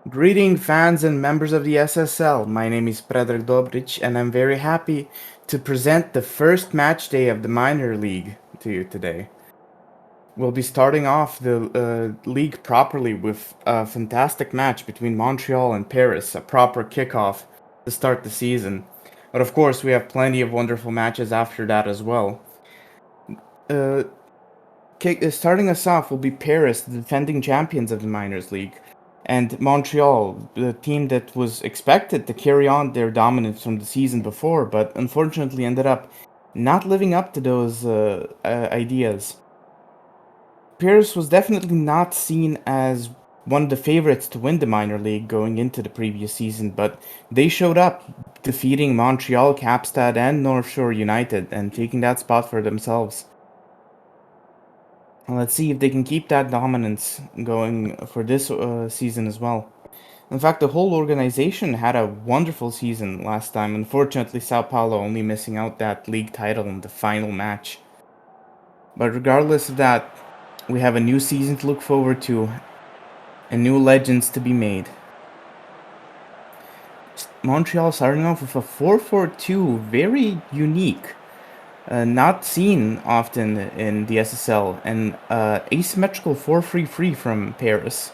Greeting fans and members of the SSL. My name is Predrag Dobrić and I'm very happy to present the first match day of the minor league to you today. We'll be starting off the league properly with a fantastic match between Montreal and Paris, a proper kickoff to start the season. But of course, we have plenty of wonderful matches after that as well. Uh, Starting us off will be Paris, the defending champions of the Minors League, and Montreal, the team that was expected to carry on their dominance from the season before, but unfortunately ended up not living up to those ideas. Paris was definitely not seen as one of the favorites to win the minor league going into the previous season, but they showed up, defeating Montreal, Kaapstad, and North Shore United, and taking that spot for themselves. Let's see if they can keep that dominance going for this season as well. In fact, the whole organization had a wonderful season last time. Unfortunately, Sao Paulo only missing out that league title in the final match. But regardless of that, we have a new season to look forward to and new legends to be made. Montreal starting off with a 4-4-2, very unique. Not seen often in the SSL, and asymmetrical 4-3-3 from Paris.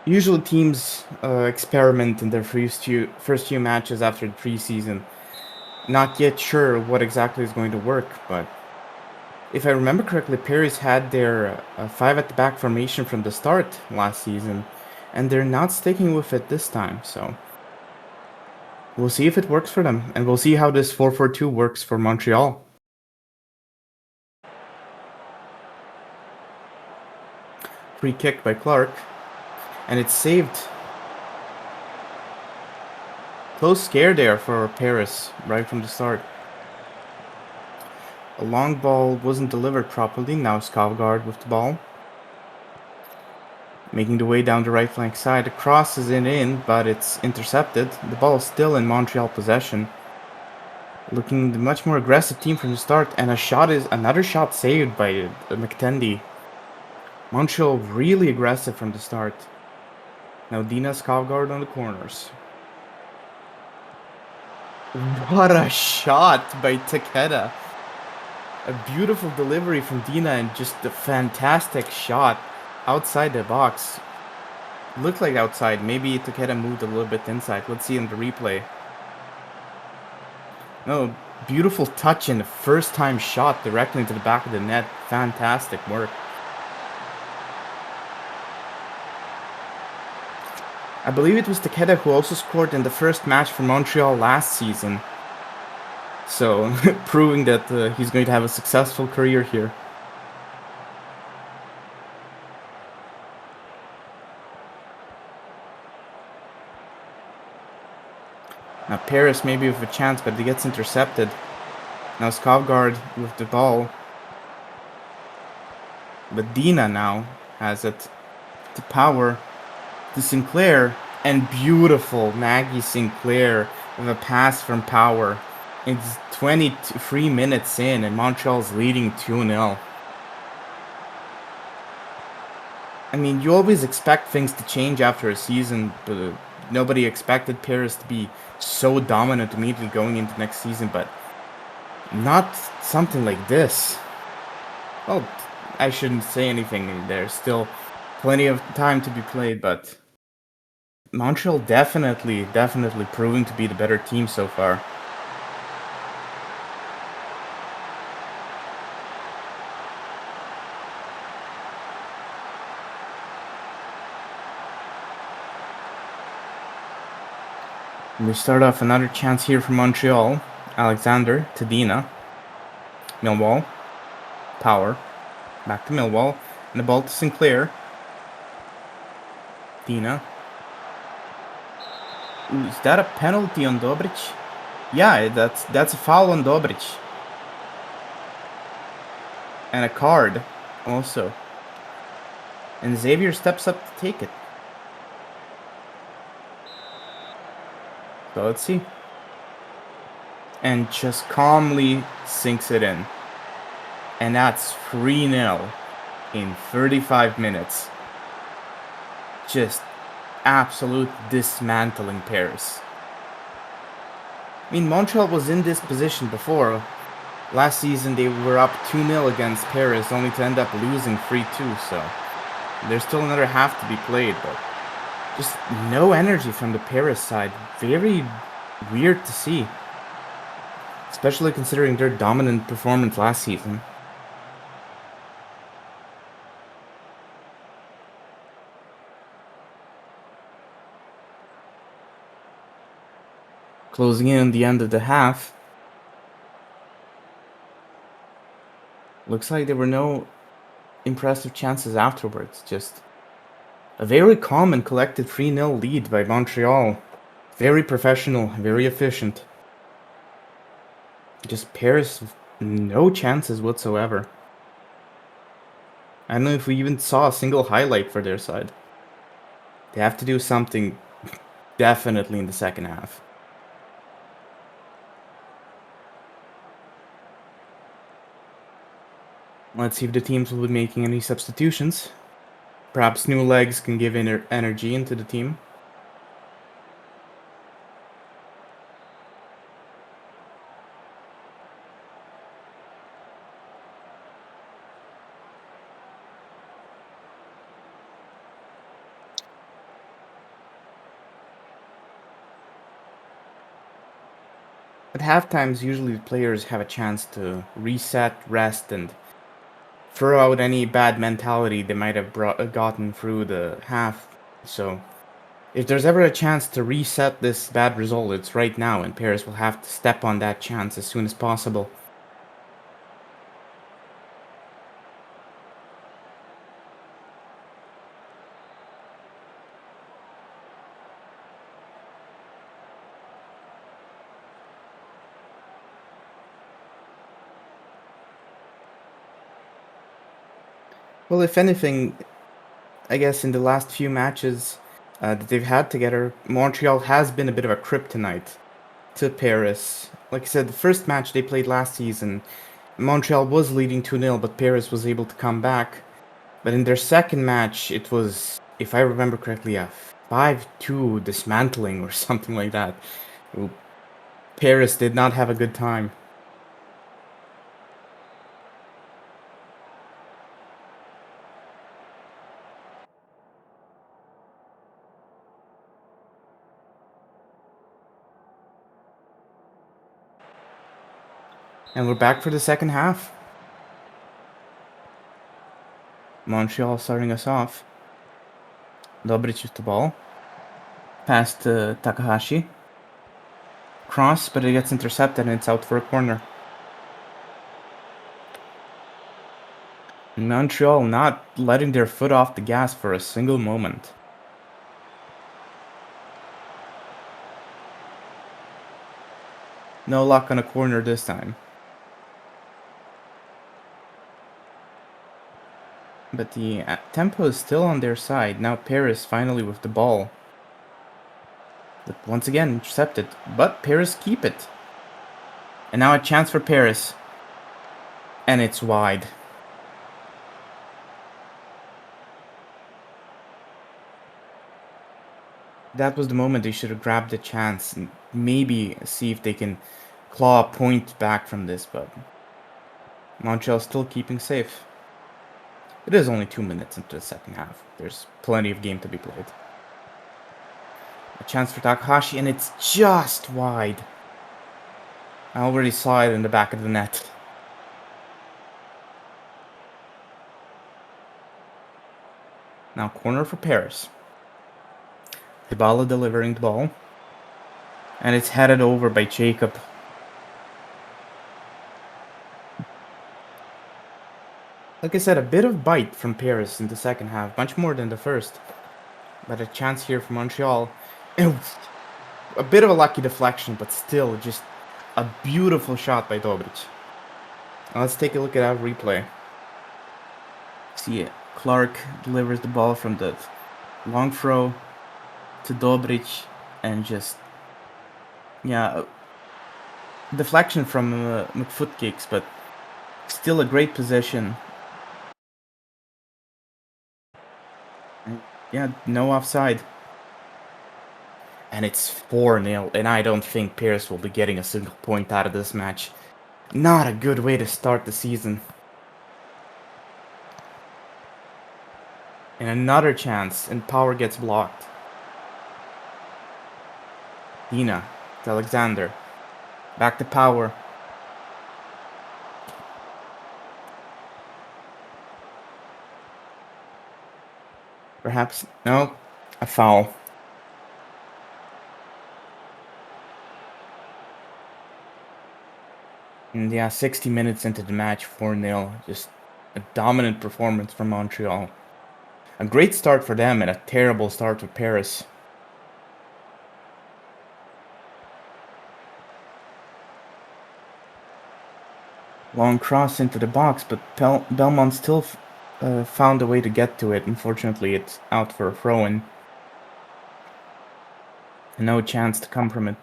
Usually teams experiment in their first few matches after the preseason. Not yet sure what exactly is going to work, but if I remember correctly, Paris had their 5 at the back formation from the start last season, and they're not sticking with it this time, so we'll see if it works for them, and we'll see how this 4-4-2 works for Montreal. Free kick by Clark, and it's saved. Close scare there for Paris right from the start. A long ball wasn't delivered properly. Now Skavegaard with the ball. Making the way down the right flank side. The cross is in, but it's intercepted. The ball is still in Montreal possession. Looking the much more aggressive team from the start, and another shot saved by McTendy. Montreal really aggressive from the start. Now Dina Skavegaard on the corners. What a shot by Takeda. A beautiful delivery from Dina and just a fantastic shot outside the box. Looked like outside. Maybe Takeda moved a little bit inside. Let's see in the replay. No, beautiful touch and first time shot directly into the back of the net. Fantastic work. I believe it was Takeda who also scored in the first match for Montreal last season. So, proving that he's going to have a successful career here. Now Paris maybe with a chance, but he gets intercepted. Now Skavegaard with the ball. But Dina now has it to Power, to Sinclair, and beautiful Maggie Sinclair with a pass from Power. It's 23 minutes in and Montreal's leading 2-0. I mean, you always expect things to change after a season, but nobody expected Paris to be so dominant immediately going into next season, but not something like this. Well, I shouldn't say anything. There's still plenty of time to be played, but Montreal definitely proving to be the better team so far. And we start off another chance here for Montreal. Alexander to Dina. Millwall. Power. Back to Millwall. And the ball to Sinclair. Dina. Ooh, is that a penalty on Dobrić? Yeah, that's a foul on Dobrić. And a card also. And Xavier steps up to take it. So let's see. And just calmly sinks it in. And that's 3-0 in 35 minutes. Just absolute dismantling Paris. I mean, Montreal was in this position before. Last season they were up 2-0 against Paris, only to end up losing 3-2, so there's still another half to be played, but just no energy from the Paris side. Very weird to see. Especially considering their dominant performance last season. Closing in on the end of the half. Looks like there were no impressive chances afterwards. Just a very calm and collected 3-0 lead by Montreal. Very professional, very efficient. Just Paris, no chances whatsoever. I don't know if we even saw a single highlight for their side. They have to do something definitely in the second half. Let's see if the teams will be making any substitutions. Perhaps new legs can give energy into the team. At halftimes, usually the players have a chance to reset, rest, and throw out any bad mentality they might have gotten through the half. So, if there's ever a chance to reset this bad result, it's right now, and Paris will have to step on that chance as soon as possible. Well, if anything, I guess in the last few matches that they've had together, Montreal has been a bit of a kryptonite to Paris. Like I said, the first match they played last season, Montreal was leading 2-0, but Paris was able to come back. But in their second match, it was, if I remember correctly, a 5-2 dismantling or something like that. Paris did not have a good time. And we're back for the second half. Montreal starting us off. Dobrić with the ball. Pass to Takahashi. Cross, but it gets intercepted and it's out for a corner. Montreal not letting their foot off the gas for a single moment. No luck on a corner this time. But the tempo is still on their side. Now Paris finally with the ball. But once again intercepted. But Paris keep it. And now a chance for Paris. And it's wide. That was the moment they should have grabbed the chance and maybe see if they can claw a point back from this, but Montreal still keeping safe. It is only 2 minutes into the second half. There's plenty of game to be played. A chance for Takahashi, and it's just wide. I already saw it in the back of the net. Now corner for Paris. Hibala delivering the ball. And it's headed over by Jacob. Like I said, a bit of bite from Paris in the second half. Much more than the first. But a chance here for Montreal. A bit of a lucky deflection, but still just a beautiful shot by Dobrić. Now let's take a look at our replay. See it. Clark delivers the ball from the long throw to Dobrić and just, yeah, deflection from McFoot kicks, but Still a great position. Yeah, no offside. And it's 4-0, and I don't think Pierce will be getting a single point out of this match. Not a good way to start the season. And another chance, and power gets blocked. Dina, to Alexander. Back to power. Perhaps, no, a foul. And yeah, 60 minutes into the match, 4-0. Just a dominant performance from Montreal. A great start for them and a terrible start for Paris. Long cross into the box, but Belmont still found a way to get to it. Unfortunately, it's out for a throw-in. No chance to come from it.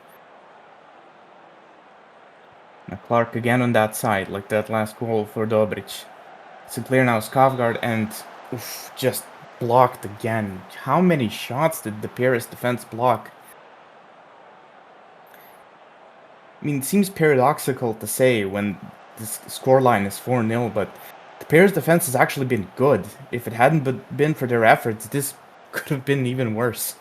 Now Clark again on that side, like that last goal for Dobrić. Sinclair now Skavgard and just blocked again. How many shots did the Paris defense block? I mean, it seems paradoxical to say when this scoreline is 4-0, but the Paris defense has actually been good. If it hadn't been for their efforts, this could have been even worse.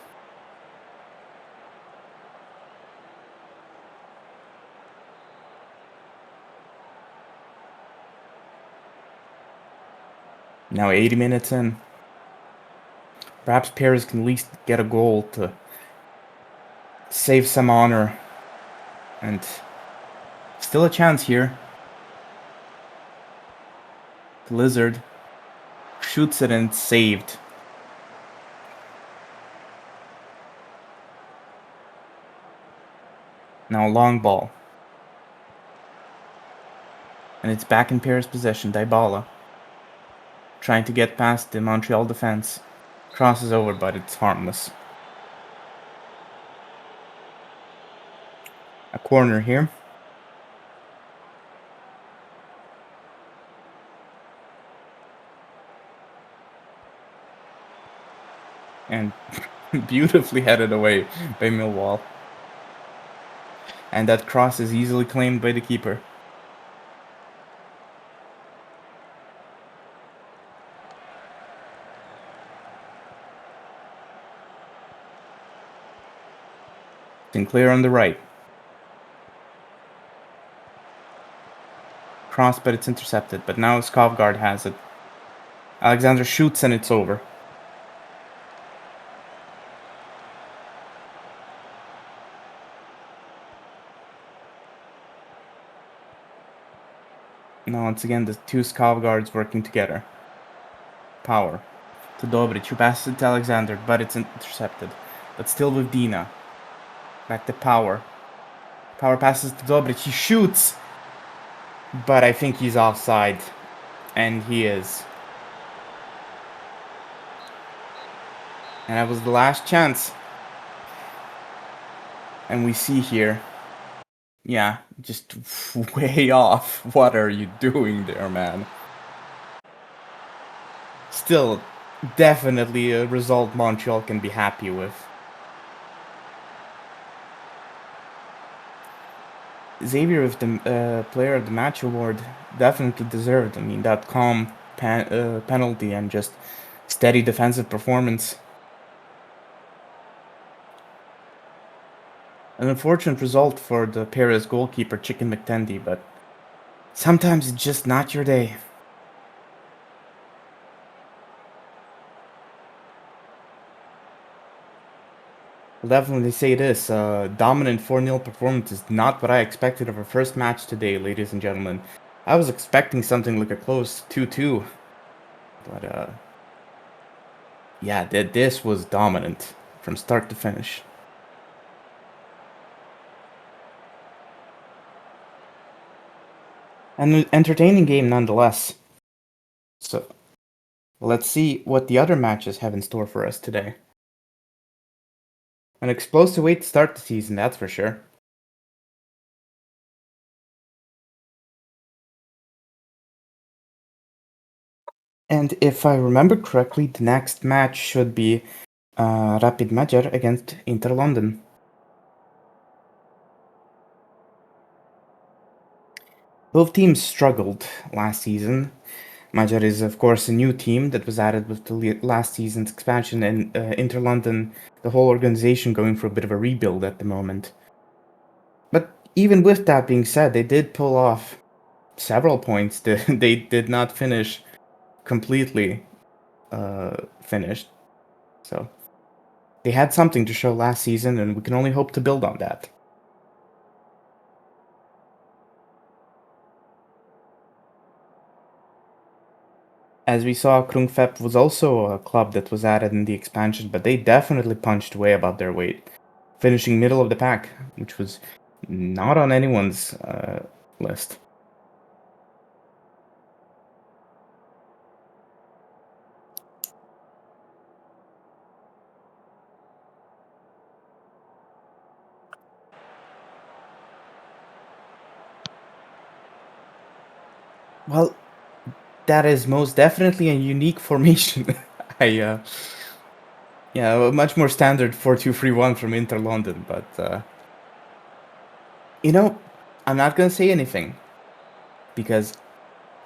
Now 80 minutes in. Perhaps Paris can at least get a goal to save some honor. And still a chance here. The Lizard shoots it and saved. Now a long ball. And it's back in Paris possession. Dybala trying to get past the Montreal defense. Crosses over, but it's harmless. A corner here. And beautifully headed away by Millwall. And that cross is easily claimed by the keeper. Sinclair on the right. Cross, but it's intercepted. But now Skavgard has it. Alexander shoots and it's over. Now once again the two Skavgards working together. Power to Dobrić, who passes it to Alexander, but it's intercepted. But still with Dina. Back to Power. Power passes to Dobrić. He shoots! But I think he's offside. And he is. And that was the last chance. And we see here. Yeah, just way off. What are you doing there, man? Still, definitely a result Montreal can be happy with. Xavier with the Player of the Match award definitely deserved. I mean, that calm penalty and just steady defensive performance. An unfortunate result for the Paris goalkeeper, Chicken McTendy, but sometimes it's just not your day. I'll definitely say this, dominant 4-0 performance is not what I expected of our first match today, ladies and gentlemen. I was expecting something like a close 2-2, but yeah, this was dominant from start to finish. An entertaining game nonetheless. So, let's see what the other matches have in store for us today. An explosive way to start the season, that's for sure. And if I remember correctly, the next match should be Rapid Magyar against Inter London. Both teams struggled last season. Magyar is, of course, a new team that was added with the last season's expansion, and Inter London, the whole organization, going for a bit of a rebuild at the moment. But even with that being said, they did pull off several points. They did not finish completely finished. So they had something to show last season, and we can only hope to build on that. As we saw, Krung was also a club that was added in the expansion, but they definitely punched way above their weight, finishing middle of the pack, which was not on anyone's list. Well, that is most definitely a unique formation. I yeah, a much more standard 4-2-3-1 from Inter London, but you know, I'm not gonna say anything because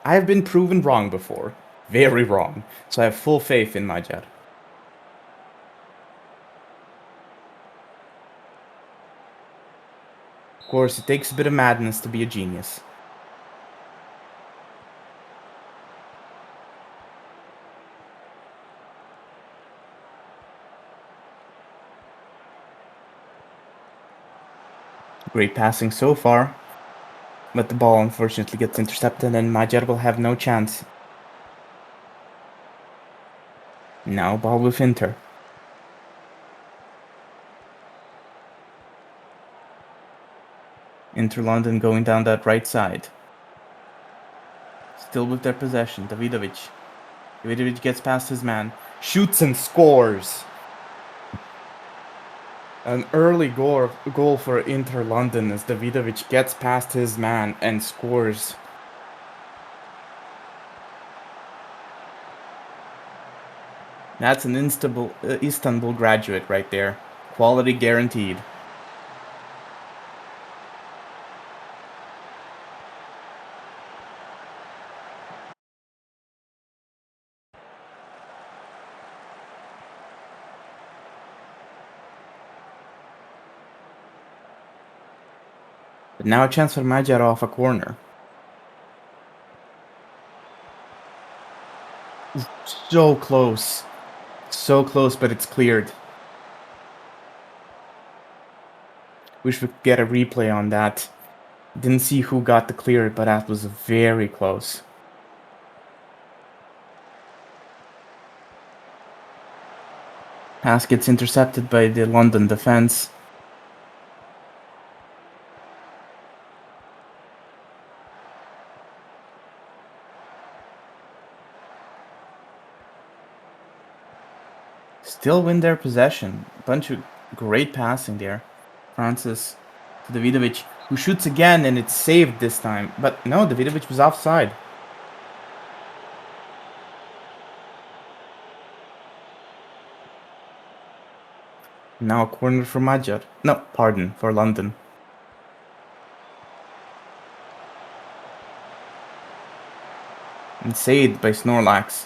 I've been proven wrong before, very wrong. So I have full faith in Magyar. Of course, it takes a bit of madness to be a genius. Great passing so far, but the ball unfortunately gets intercepted and Magyar will have no chance. Now ball with Inter. Inter London going down that right side. Still with their possession, Davidovic. Davidovic gets past his man, shoots and scores. An early goal for Inter London as Davidovic gets past his man and scores. That's an Istanbul graduate right there. Quality guaranteed. But now a chance for Magyar off a corner. So close. So close, but it's cleared. Wish we could get a replay on that. Didn't see who got the clear, but that was very close. Pass gets intercepted by the London defense. Still win their possession. Bunch of great passing there. Francis to Davidovic, who shoots again, and it's saved this time. But no, Davidovic was offside. Now a corner for Magyar. No, pardon, for London. And saved by Snorlax.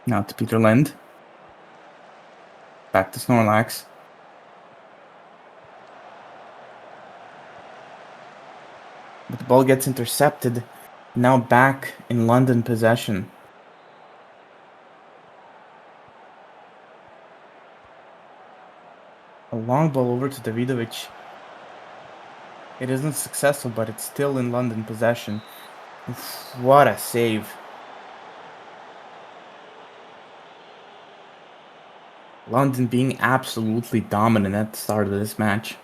Now to Peter Lind. Back to Snorlax. But the ball gets intercepted. Now back in London possession. A long ball over to Davidovic. It isn't successful, but it's still in London possession. Oof, what a save. London being absolutely dominant at the start of this match.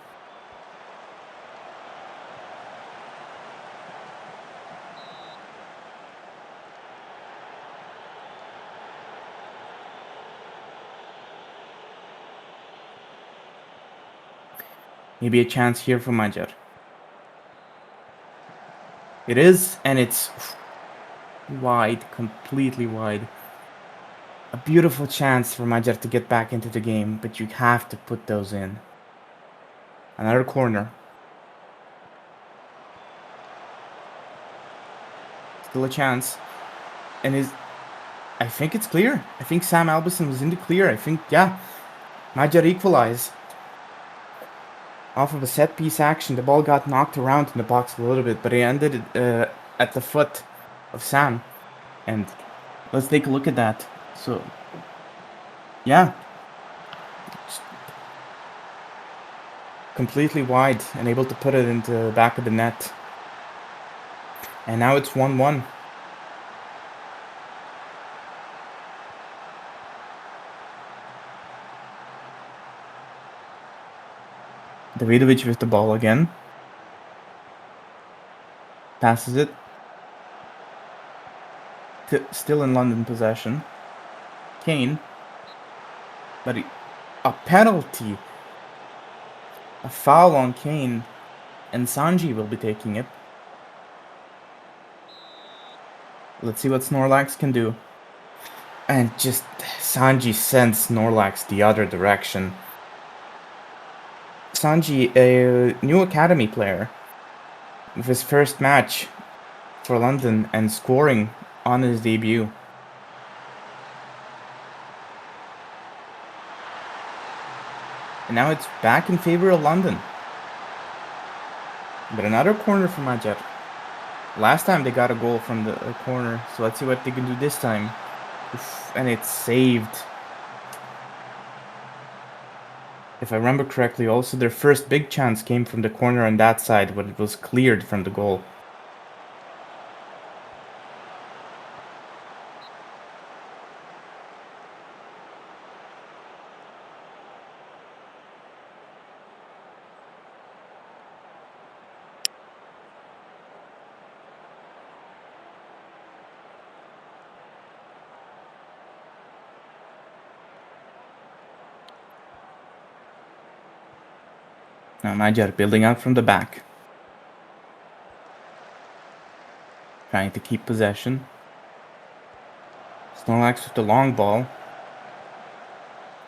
Maybe a chance here for Magyar. It is, and it's wide, completely wide. A beautiful chance for Magyar to get back into the game, but you have to put those in. Another corner. Still a chance. And I think it's clear. I think Sam Albison was in the clear. I think, yeah. Magyar equalize. Off of a set piece action, the ball got knocked around in the box a little bit, but it ended at the foot of Sam. And let's take a look at that. So, yeah. Completely wide and able to put it into the back of the net. And now it's 1-1. Dobrić with the ball again. Passes it. Still in London possession. Kane. But a penalty. A foul on Kane. And Sanji will be taking it. Let's see what Snorlax can do. And just Sanji sends Snorlax the other direction. Sanji, a new academy player, with his first match for London and scoring on his debut. And now it's back in favor of London. But another corner for Magyar. Last time they got a goal from the corner, so let's see what they can do this time. Oof, and it's saved. If I remember correctly, also their first big chance came from the corner on that side, but it was cleared from the goal. Now Magyar building out from the back. Trying to keep possession. Snorlax with the long ball.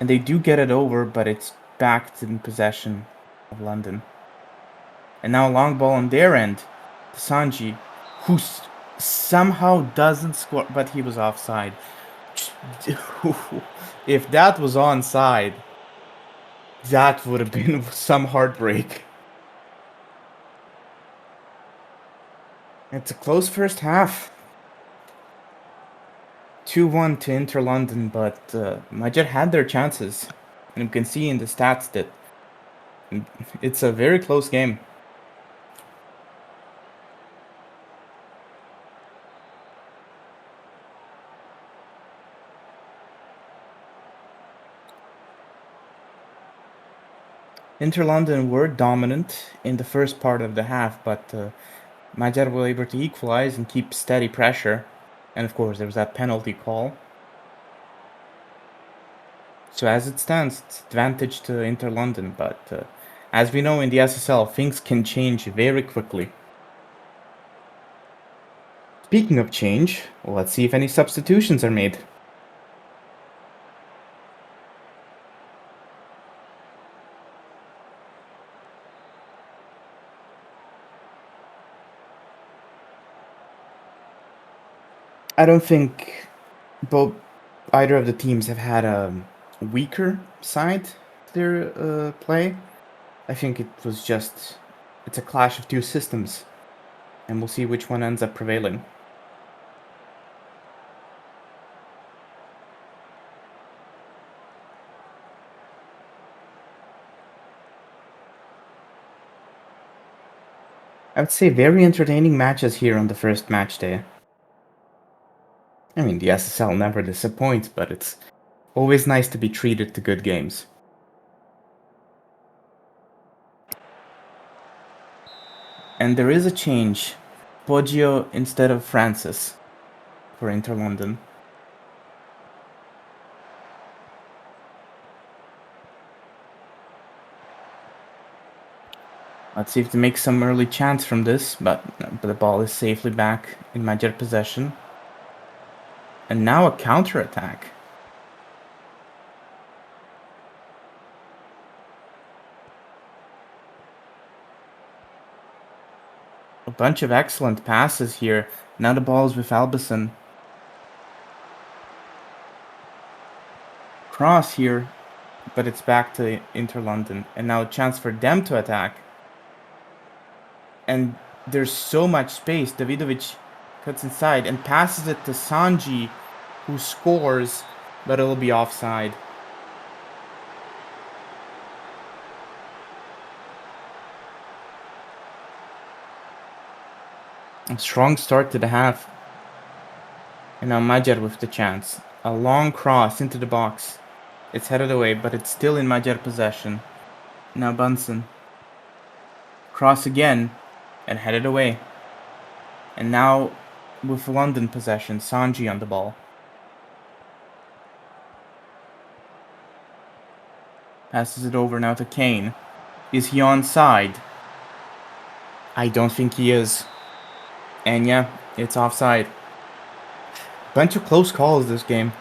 And they do get it over, but it's back in possession of London. And now a long ball on their end to Sanji, who somehow doesn't score, but he was offside. If that was onside, that would have been some heartbreak. It's a close first half. 2-1 to Inter London, but Magyar had their chances. And you can see in the stats that it's a very close game. Inter London were dominant in the first part of the half, but Magyar were able to equalize and keep steady pressure. And of course, there was that penalty call. So as it stands, it's advantage to Inter London, but as we know in the SSL, things can change very quickly. Speaking of change, let's see if any substitutions are made. I don't think either of the teams have had a weaker side to their play. I think it's a clash of two systems, and we'll see which one ends up prevailing. I would say very entertaining matches here on the first match day. I mean, the SSL never disappoints, but it's always nice to be treated to good games. And there is a change. Poggio instead of Francis for Inter London. Let's see if they make some early chance from this, but the ball is safely back in Magyar possession. And now a counter-attack. A bunch of excellent passes here. Now the ball is with Albison. Cross here, but it's back to Inter London. And now a chance for them to attack. And there's so much space. Davidovic cuts inside and passes it to Sanji, who scores, but it'll be offside. A strong start to the half. And now Magyar with the chance. A long cross into the box. It's headed away, but it's still in Magyar possession. Now Bunsen. Cross again, and headed away. And now with London possession, Sanji on the ball. Passes it over now to Kane. Is he onside? I don't think he is. And yeah, it's offside. Bunch of close calls this game.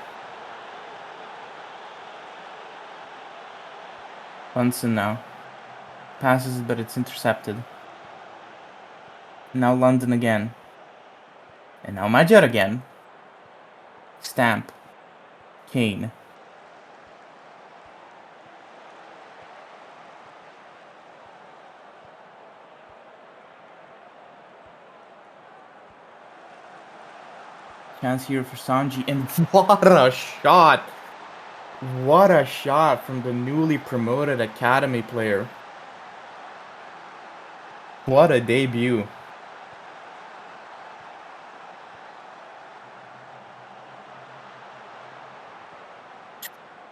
Bunsen now. Passes it, but it's intercepted. Now London again. And now Magyar again. Stamp. Kane. Chance here for Sanji, and what a shot! What a shot from the newly promoted academy player. What a debut.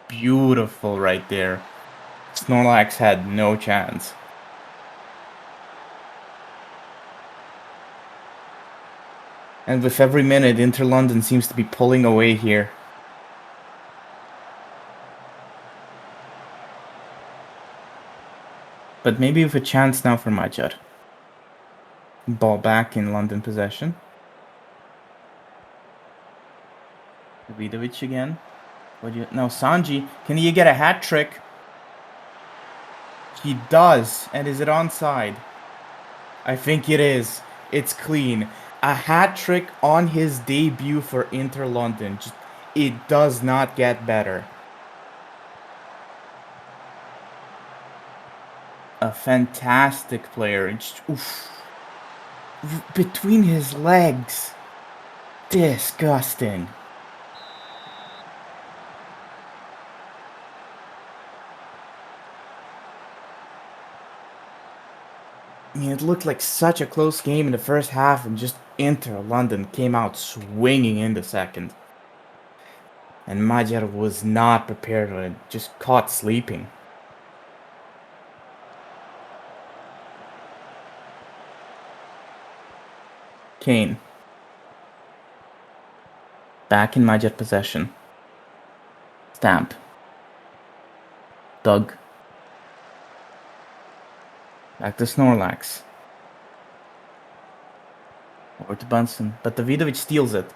Beautiful right there. Snorlax had no chance. And with every minute, Inter London seems to be pulling away here. But maybe with a chance now for Magyar. Ball back in London possession. Davidovic again. No, Sanji. Can he get a hat trick? He does. And is it onside? I think it is. It's clean. A hat trick on his debut for Inter London. It does not get better. A fantastic player. Between his legs. Disgusting. I mean, it looked like such a close game in the first half, and just Inter London came out swinging in the second. And Magyar was not prepared and just caught sleeping. Kane. Back in Magyar possession. Stamp. Doug. Back to Snorlax. Over to Bunsen. But Davidovic steals it.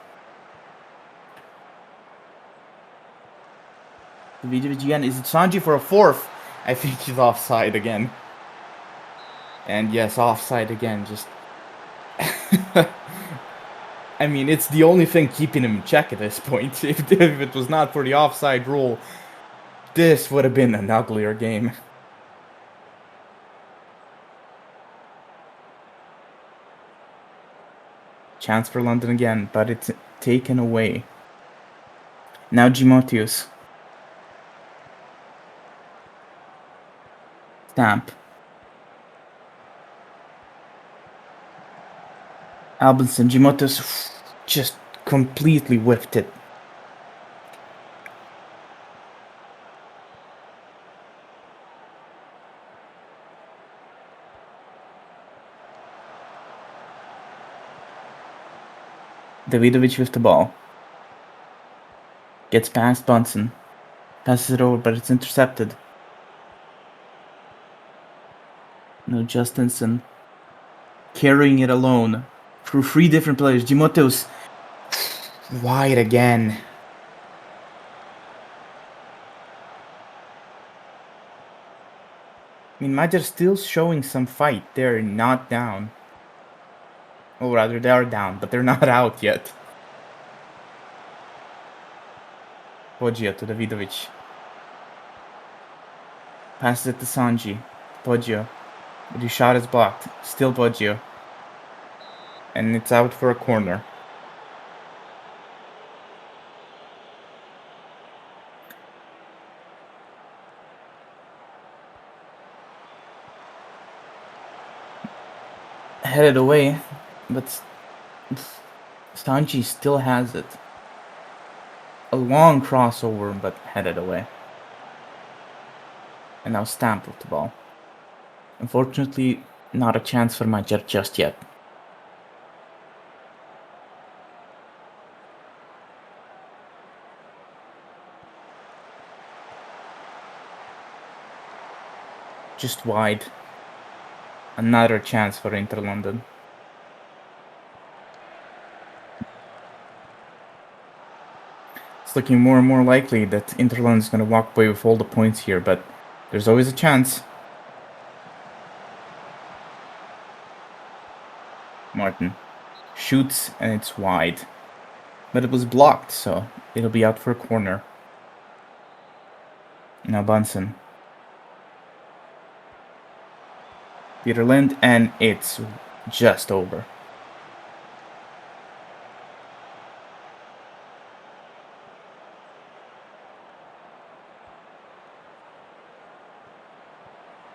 Davidovic again. Is it Sanji for a fourth? I think he's offside again. And yes, offside again. Just... I mean, it's the only thing keeping him in check at this point. If it was not for the offside rule, this would have been an uglier game. Chance for London again, but it's taken away. Now Gimotius. Stamp. Albinson. Gimotius just completely whiffed it. Davidovic with the ball. Gets past Bunsen. Passes it over, but it's intercepted. No, Justinson carrying it alone through 3 different players. Timoteus wide again. I mean, Magyar still showing some fight. They're not down. Or rather, they are down, but they're not out yet. Poggio to Davidovic. Passes it to Sanji. Poggio. But his shot is blocked. Still Poggio. And it's out for a corner. Headed away, but Sanji still has it. A long crossover, but headed away. And now Stamp with the ball. Unfortunately, not a chance for Magyar just yet. Just wide. Another chance for Inter London. It's looking more and more likely that Inter London is going to walk away with all the points here, but there's always a chance. Martin shoots and it's wide. But it was blocked, so it'll be out for a corner. Now Bunsen. Peter Lind, and it's just over.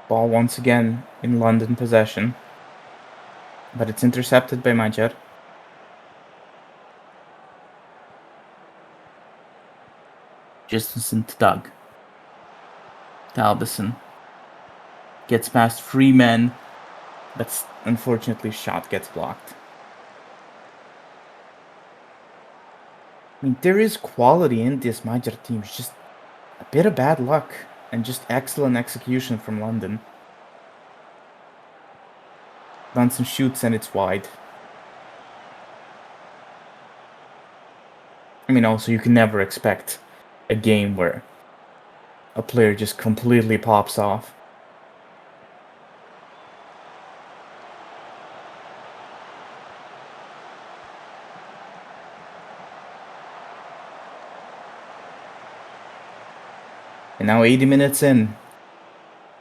Ball once again in London possession. But it's intercepted by Magyar. Justinson to Doug. To Albison. Gets past 3 men. But unfortunately, shot gets blocked. I mean, there is quality in this Magyar team. It's just a bit of bad luck and just excellent execution from London. Bunsen shoots and it's wide. I mean, also, you can never expect a game where a player just completely pops off. And now 80 minutes in,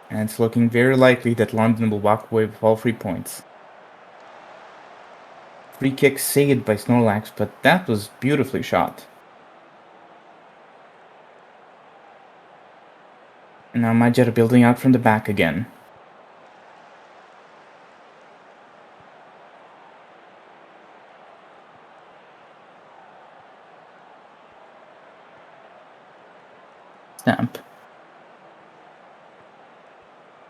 and it's looking very likely that London will walk away with all 3 points. Free kick saved by Snorlax, but that was beautifully shot. And now Magyar building out from the back again. Stamp.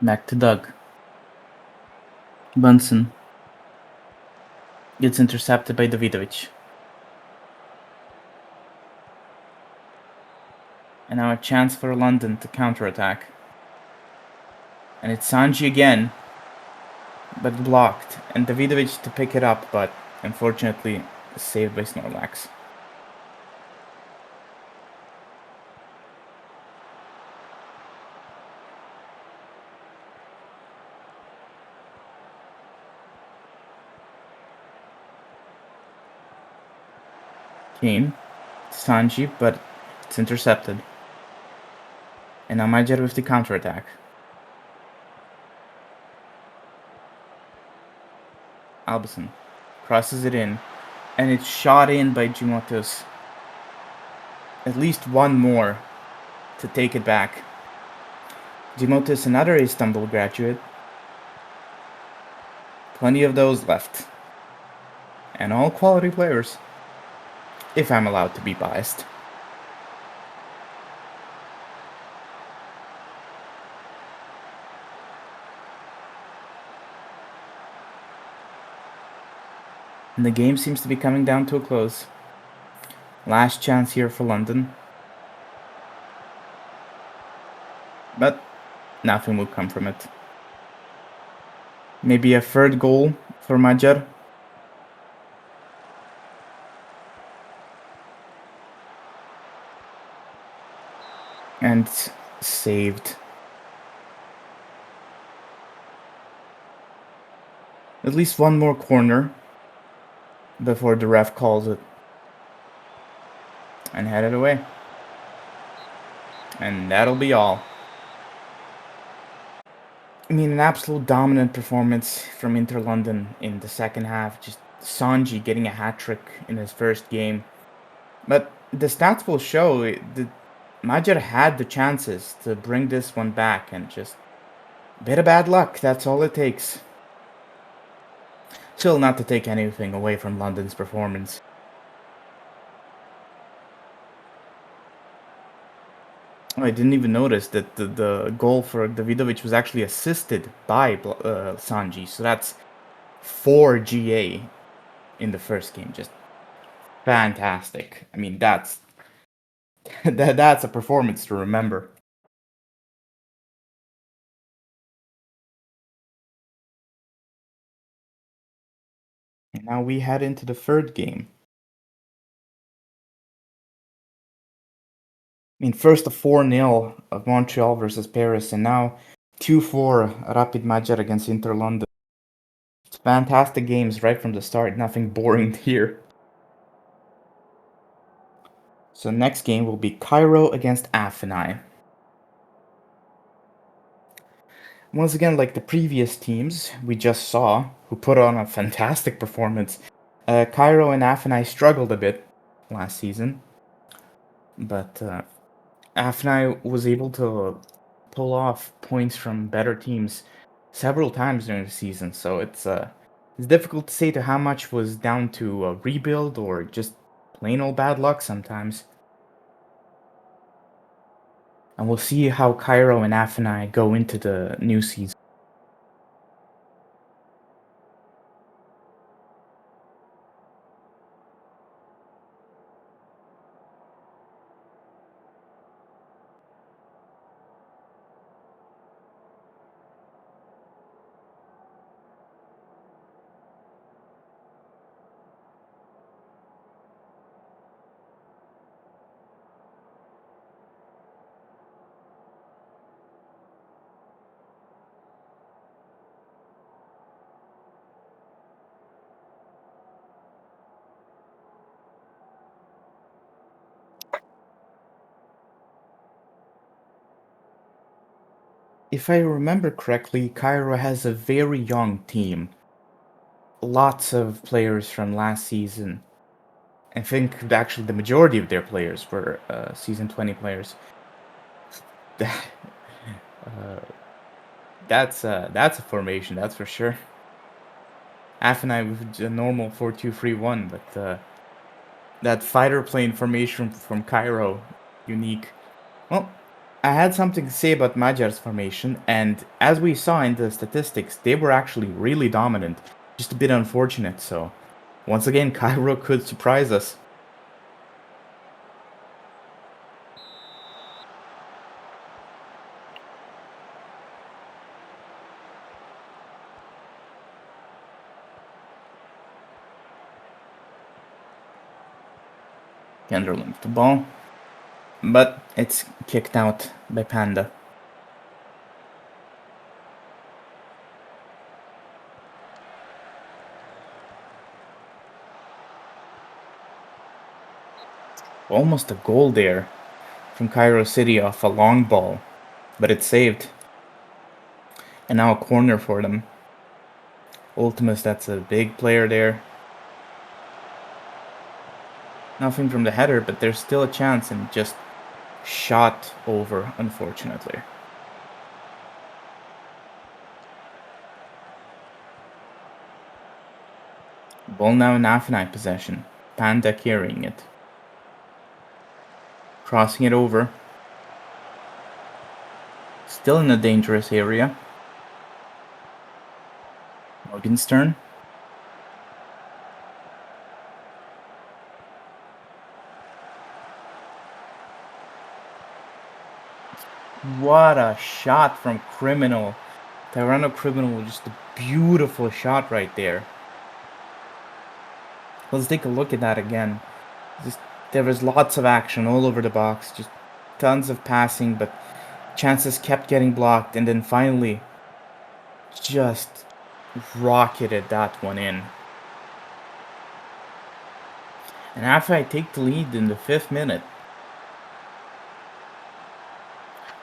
Back to Doug. Bunsen. Gets intercepted by Davidovic. And now a chance for London to counterattack. And it's Sanji again. But blocked. And Davidovic to pick it up, but unfortunately saved by Snorlax. Kane. Sanji, but it's intercepted. And now Magyar with the counterattack. Albison crosses it in, and it's shot in by Timoteus. At least one more to take it back. Timoteus, another Istanbul graduate. Plenty of those left. And all quality players. If I'm allowed to be biased. And the game seems to be coming down to a close. Last chance here for London. But nothing will come from it. Maybe a third goal for Magyar. And saved. At least one more corner before the ref calls it. And head it away. And that'll be all. I mean, an absolute dominant performance from Inter London in the second half. Just Sanji getting a hat-trick in his first game. But the stats will show that Magyar had the chances to bring this one back, and just a bit of bad luck, that's all it takes. Still, not to take anything away from London's performance. Oh, I didn't even notice that the goal for Davidovic was actually assisted by Sanji, so that's 4 GA in the first game. Just fantastic. I mean, that's that's a performance to remember. And now we head into the third game. I mean, first a 4-0 of Montreal versus Paris, and now 2-4 Rapid Magyar against Inter London. It's fantastic games right from the start, nothing boring here. So next game will be Cairo against Athenai. Once again, like the previous teams we just saw, who put on a fantastic performance, Cairo and Athenai struggled a bit last season, but Athenai was able to pull off points from better teams several times during the season. So it's difficult to say to how much was down to a rebuild or just plain old bad luck sometimes. And we'll see how Cairo and Athenai go into the new season. If I remember correctly, Cairo has a very young team. Lots of players from last season. I think actually the majority of their players were season 20 players. That's a formation, that's for sure. Athenai with a normal 4-2-3-1, but that fighter plane formation from Cairo, unique. Well, I had something to say about Magyar's formation, and as we saw in the statistics, they were actually really dominant. Just a bit unfortunate, so once again, Cairo could surprise us. Kenderlin with the ball, but it's kicked out by Panda. Almost a goal there from Cairo City off a long ball, but it's saved. And now a corner for them. Ultimus, that's a big player there. Nothing from the header, but there's still a chance and just shot over, unfortunately. Ball now in Athenai possession. Panda carrying it. Crossing it over. Still in a dangerous area. Morgenstern. What a shot from Criminal. Tyranno Criminal, just a beautiful shot right there. Let's take a look at that again. There was lots of action all over the box, just tons of passing, but chances kept getting blocked, and then finally just rocketed that one in. And after I take the lead in the 5th minute,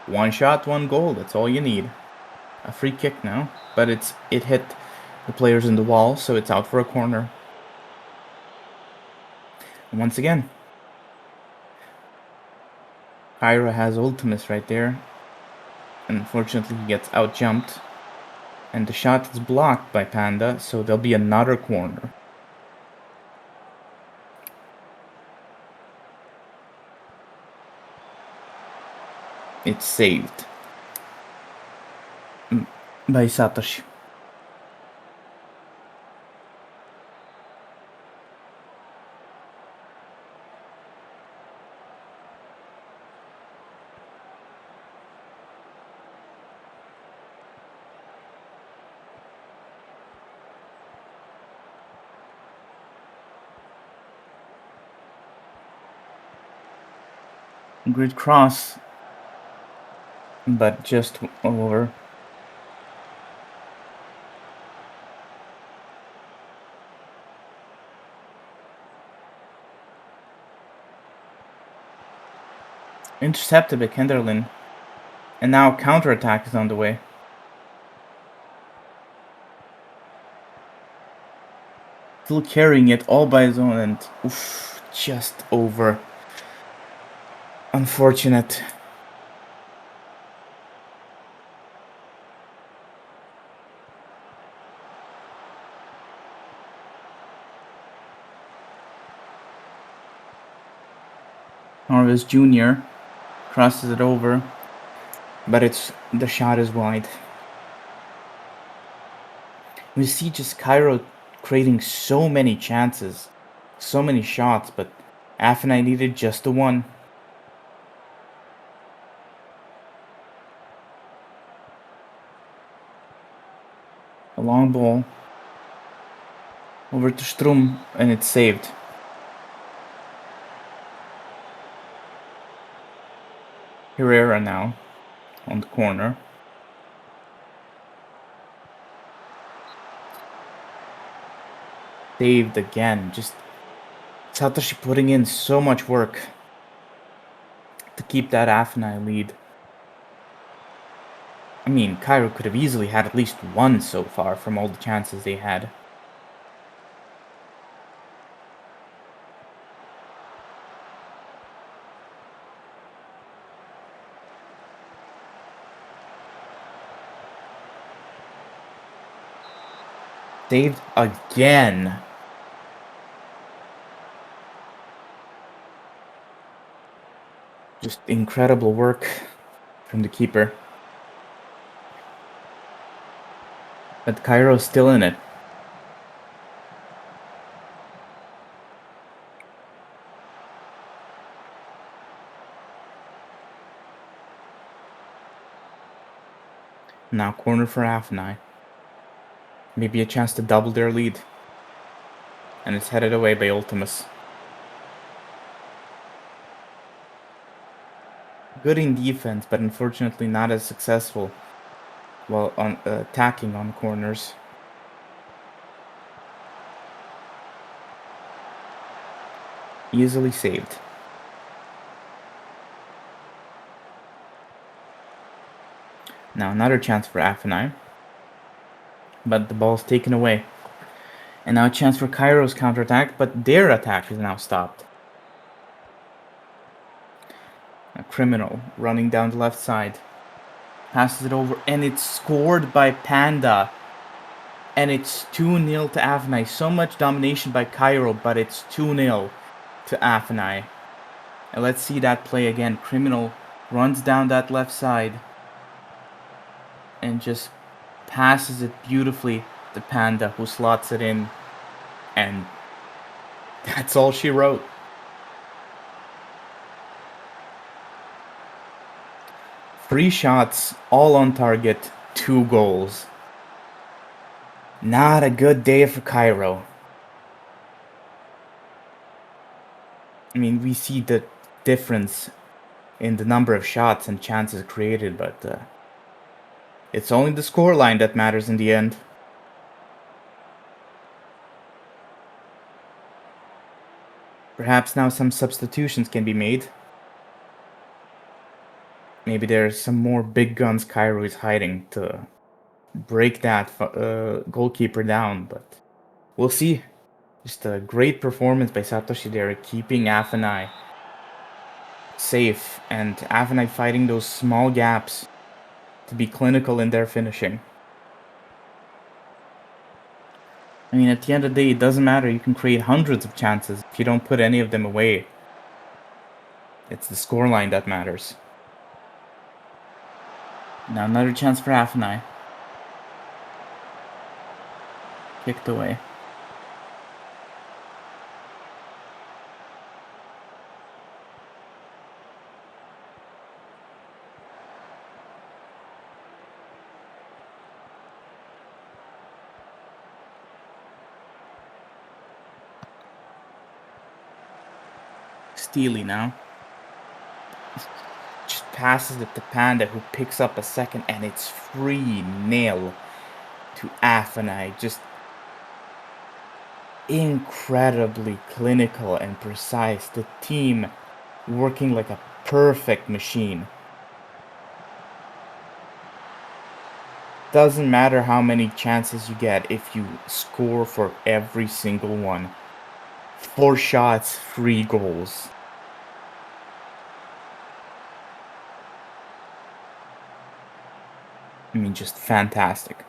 one shot, one goal, that's all you need. A free kick now, but it hit the players in the wall, so it's out for a corner. And once again, Cairo has Ultimus right there. Unfortunately, he gets out-jumped. And the shot is blocked by Panda, so there'll be another corner. It's saved by Satoshi. Grid cross, but just over. Intercepted by Kenderlin. And now counterattack is on the way. Still carrying it all by his own, and oof, just over. Unfortunate. Norvis Jr. crosses it over, but the shot is wide. We see just Cairo creating so many chances, so many shots, but Athenai needed just the one. A long ball over to Strum, and it's saved. Herrera now on the corner. Saved again. Just Satoshi putting in so much work to keep that Athenai lead. I mean, Cairo could have easily had at least one so far from all the chances they had. Saved again. Just incredible work from the keeper. But Cairo's still in it. Now corner for Athenai. Maybe a chance to double their lead. And it's headed away by Ultimus. Good in defense, but unfortunately not as successful while on attacking on corners. Easily saved. Now another chance for Athenai. But the ball's taken away. And now a chance for Cairo's counterattack, but their attack is now stopped. A criminal running down the left side. Passes it over, and it's scored by Panda. And it's 2-0 to Athenai. So much domination by Cairo, but it's 2-0 to Athenai. And let's see that play again. Criminal runs down that left side and just passes it beautifully to Panda, who slots it in. And that's all she wrote. Three shots, all on target 2 goals. Not a good day for Cairo. I mean, we see the difference in the number of shots and chances created, but it's only the scoreline that matters in the end. Perhaps now some substitutions can be made. Maybe there's some more big guns Cairo is hiding to break that goalkeeper down, but we'll see. Just a great performance by Satoshi there, keeping Athenai safe, and Athenai fighting those small gaps to be clinical in their finishing. I mean, at the end of the day, it doesn't matter. You can create hundreds of chances if you don't put any of them away. It's the scoreline that matters. Now another chance for Athenai. Kicked away. Steely now. Just passes it to Panda, who picks up a second, and it's 3-0 to Athenai. Just incredibly clinical and precise. The team working like a perfect machine. Doesn't matter how many chances you get if you score for every single one. 4 shots, 3 goals. I mean, just fantastic.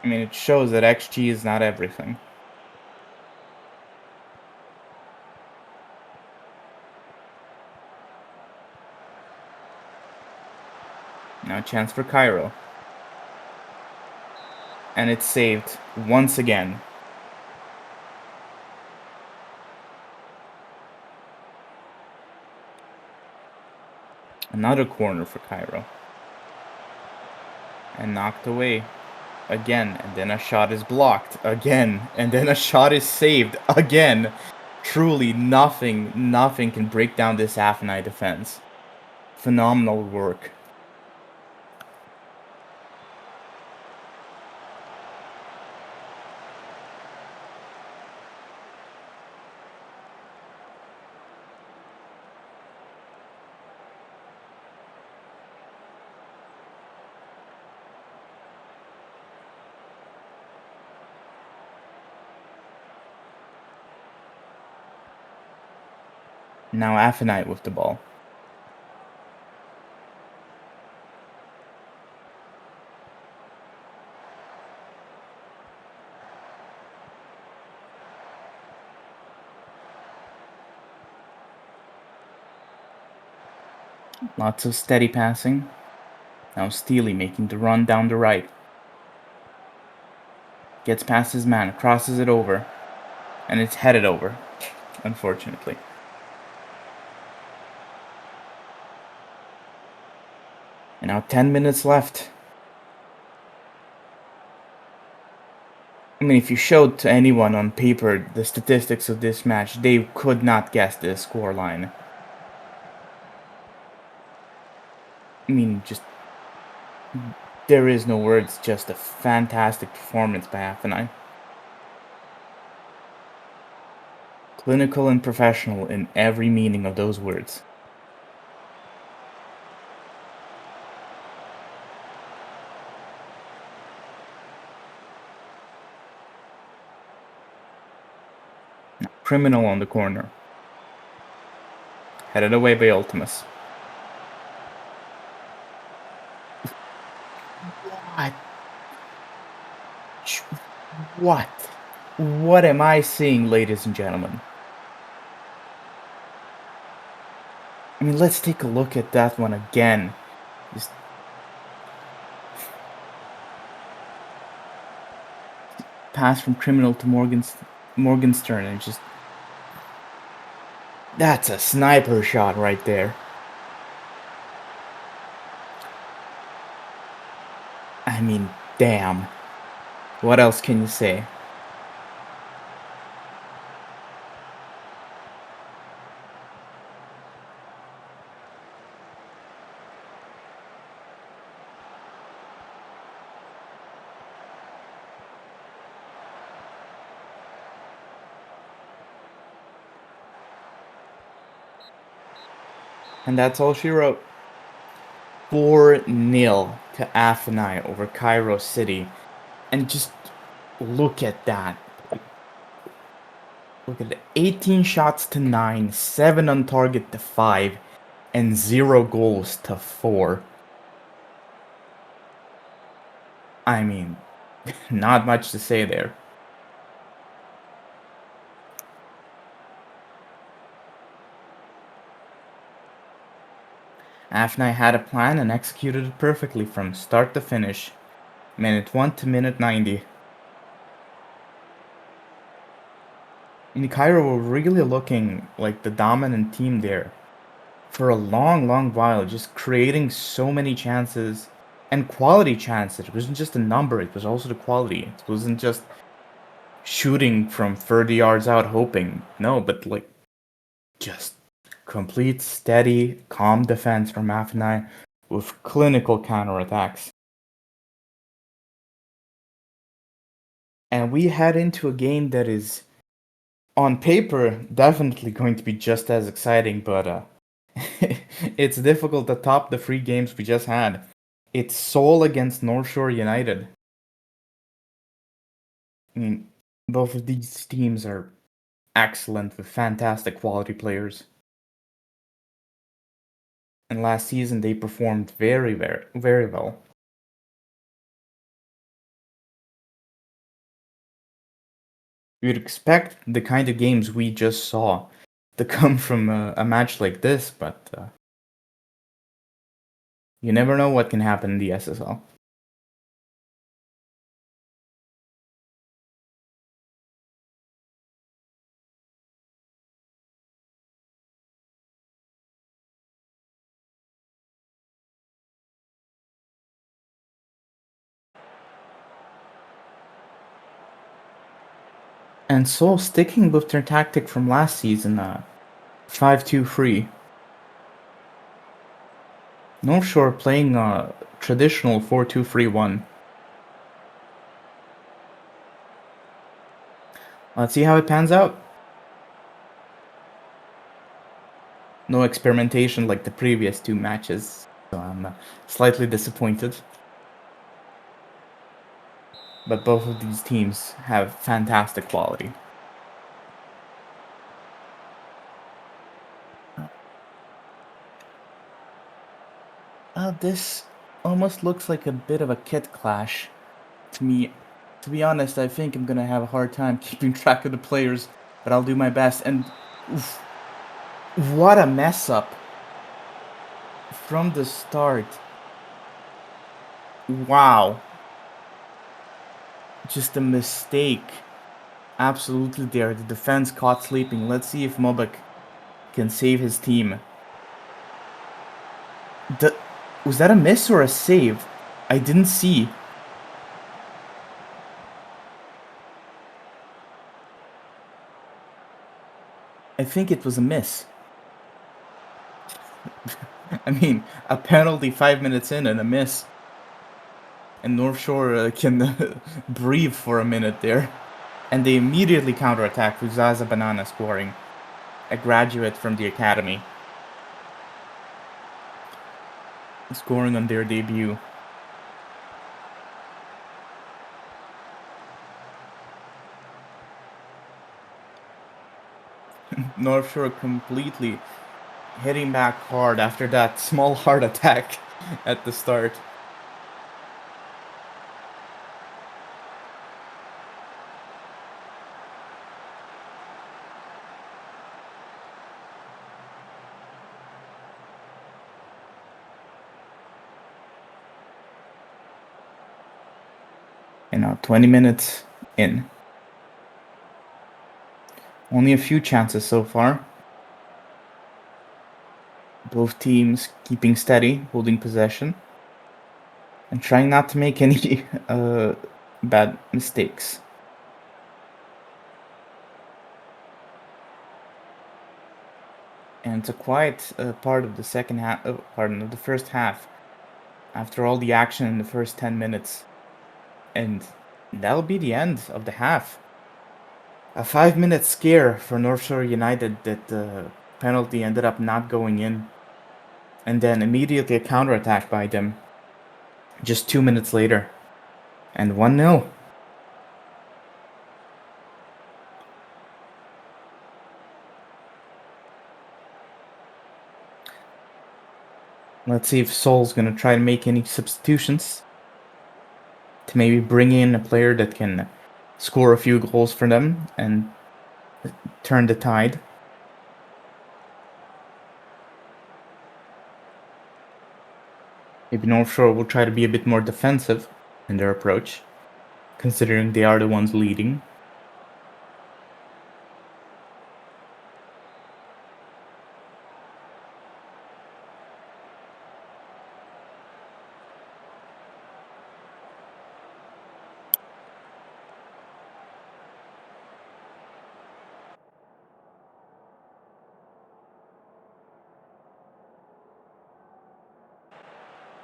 I mean, it shows that XG is not everything. Now a chance for Cairo. And it's saved once again. Another corner for Cairo. And knocked away. Again, and then a shot is blocked. Again, and then a shot is saved. Again. Truly, nothing can break down this Athenai defense. Phenomenal work. Now Athenai with the ball. Lots of steady passing. Now Steely making the run down the right. Gets past his man, crosses it over. And it's headed over, unfortunately. And now 10 minutes left. I mean, if you showed to anyone on paper the statistics of this match, they could not guess this scoreline. I mean, just... there is no words, just a fantastic performance by Athenai. Clinical and professional in every meaning of those words. Criminal on the corner. Headed away by Ultimus. What? What am I seeing, ladies and gentlemen? I mean, let's take a look at that one again. Just pass from Criminal to Morgan. Morgenstern and just... That's a sniper shot right there. I mean, damn. What else can you say? And that's all she wrote. 4-0 to Athenai over Cairo City. And just look at that. Look at it. 18 shots to 9, 7 on target to 5, and 0 goals to 4. I mean, not much to say there. Athenai had a plan and executed it perfectly from start to finish. Minute 1 to minute 90. And Cairo were really looking like the dominant team there for a long, long while, just creating so many chances and quality chances. It wasn't just the number, it was also the quality. It wasn't just shooting from 30 yards out hoping. No, but like just complete, steady, calm defense from Athenai with clinical counterattacks. And we head into a game that is, on paper, definitely going to be just as exciting, but it's difficult to top the 3 games we just had. It's Seoul against North Shore United. I mean, both of these teams are excellent with fantastic quality players. And last season they performed very, very, very well. You'd expect the kind of games we just saw to come from a match like this, but you never know what can happen in the SSL. And Seoul sticking with their tactic from last season, 5-2-3. North Shore playing a traditional 4-2-3-1. Let's see how it pans out. No experimentation like the previous 2 matches, so I'm slightly disappointed. But both of these teams have fantastic quality. This almost looks like a bit of a kit clash to me. To be honest, I think I'm gonna have a hard time keeping track of the players, but I'll do my best. And oof, what a mess up from the start. Wow. Just a mistake. Absolutely there. The defense caught sleeping. Let's see if Mobek can save his team. Was that a miss or a save? I didn't see. I think it was a miss. I mean, a penalty 5 minutes in and a miss. And North Shore can breathe for a minute there. And they immediately counterattack with Zaza Banana scoring. A graduate from the academy. Scoring on their debut. North Shore completely hitting back hard after that small heart attack at the start. And now 20 minutes in. Only a few chances so far. Both teams keeping steady, holding possession, and trying not to make any bad mistakes. And it's a quiet part of the second half. Of the first half. After all the action in the first 10 minutes, and that'll be the end of the half. A 5-minute scare for North Shore United that the penalty ended up not going in, and then immediately a counterattack by them just 2 minutes later, and 1-0. Let's see if Seoul's gonna try to make any substitutions to maybe bring in a player that can score a few goals for them and turn the tide. Maybe North Shore will try to be a bit more defensive in their approach, considering they are the ones leading.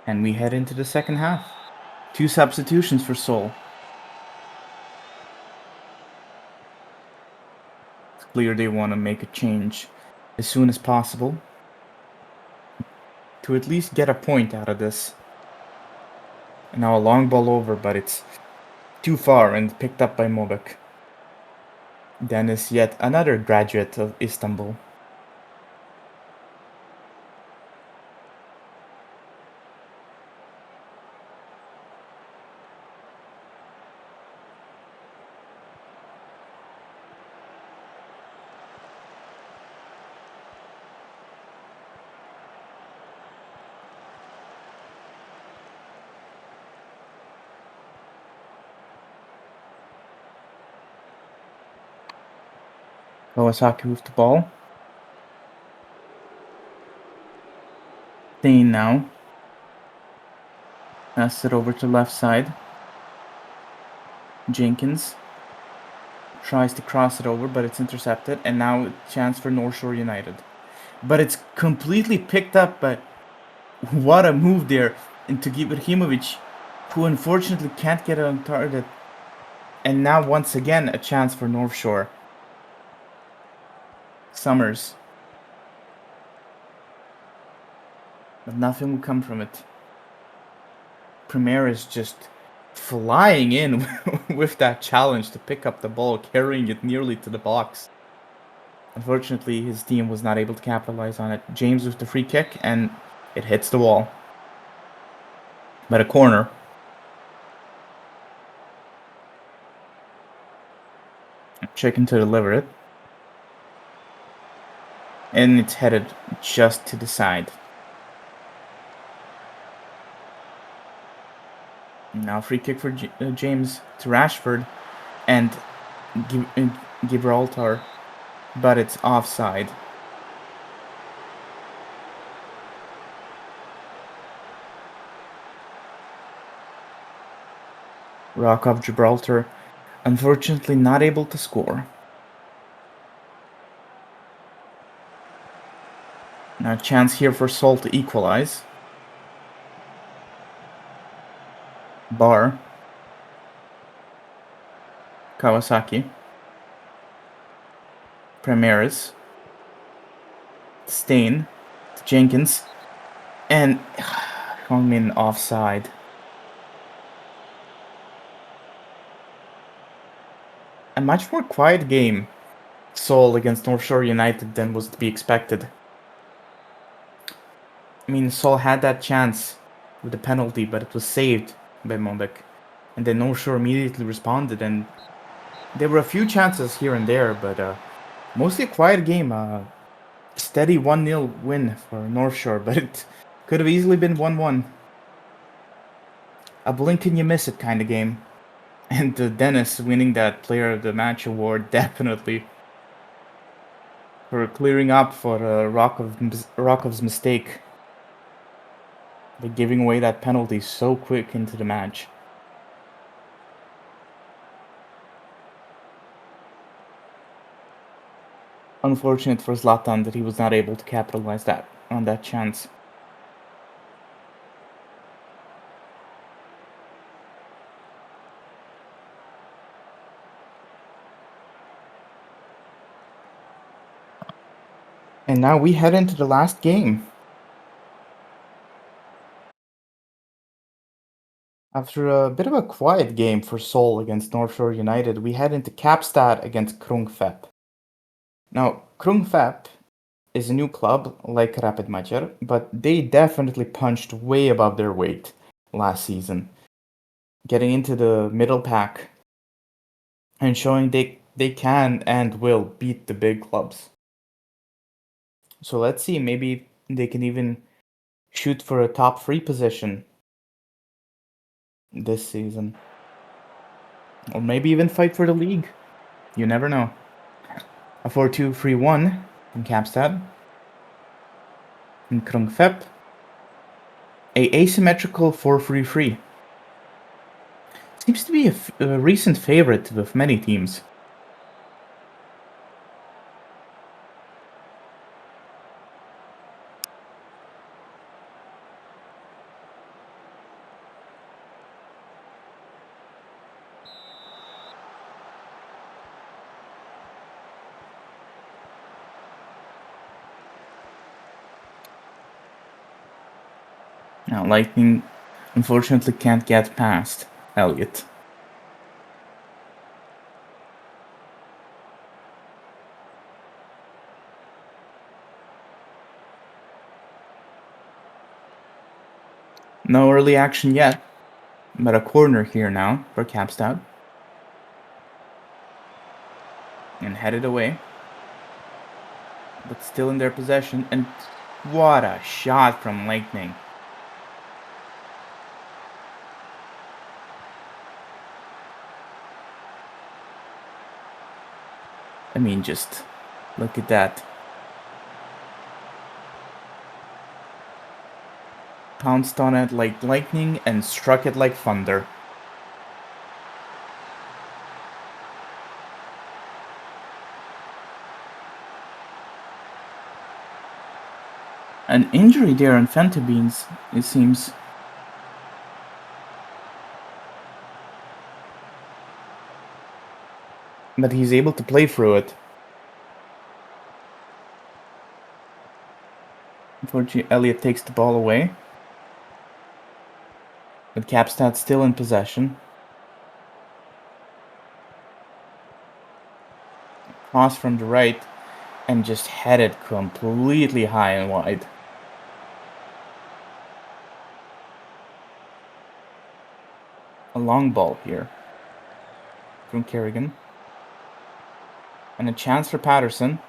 And we head into the second half. 2 substitutions for Seoul. It's clear they want to make a change as soon as possible to at least get a point out of this. And now a long ball over, but it's too far and picked up by Mobek. Dennis, yet another graduate of Istanbul. Kawasaki with the ball. Dane now. Pass it over to left side. Jenkins tries to cross it over, but it's intercepted. And now a chance for North Shore United. But it's completely picked up, but what a move there into Ibrahimovic, who unfortunately can't get it on target. And now once again a chance for North Shore. Summers. But nothing will come from it. Premier is just flying in with that challenge to pick up the ball, carrying it nearly to the box. Unfortunately, his team was not able to capitalize on it. James with the free kick, and it hits the wall. But a corner. Checking to deliver it. And it's headed just to the side. Now free kick for James to Rashford and Gibraltar, but it's offside. Rock of Gibraltar, unfortunately not able to score. Now a chance here for Seoul to equalize. Bar. Kawasaki. Primaris. Stain. Jenkins. And Hongmin offside. A much more quiet game, Seoul against North Shore United, than was to be expected. I mean, Seoul had that chance with the penalty, but it was saved by Mobek. And then North Shore immediately responded, and there were a few chances here and there, but mostly a quiet game. Steady 1-0 win for North Shore, but it could have easily been 1-1. A blink and you miss it kind of game. And Dennis winning that Player of the Match award, definitely. for clearing up for Rakov's mistake. By giving away that penalty so quick into the match. Unfortunate for Zlatan that he was not able to capitalize on that chance. And now we head into the last game. After a bit of a quiet game for Seoul against North Shore United, we head into Kaapstad against Krung Thep. Now, Krung Thep is a new club like Rapid Magyar, but they definitely punched way above their weight last season, getting into the middle pack and showing they can and will beat the big clubs. So let's see, maybe they can even shoot for a top 3 position this season. Or maybe even fight for the league. You never know. A 4-2-3-1 from Kaapstad. In Krung Thep. A asymmetrical 4-3-3. Seems to be a recent favorite with many teams. Now, Lightning unfortunately can't get past Elliott. No early action yet, but a corner here now for Kaapstad. And headed away. But still in their possession, and what a shot from Lightning. I mean, just look at that. Pounced on it like lightning and struck it like thunder. An injury there on Fentabines, it seems. But he's able to play through it. Unfortunately, Elliott takes the ball away. But Kaapstad still in possession. Cross from the right and just headed completely high and wide. A long ball here from Kerrigan. And a chance for Patterson.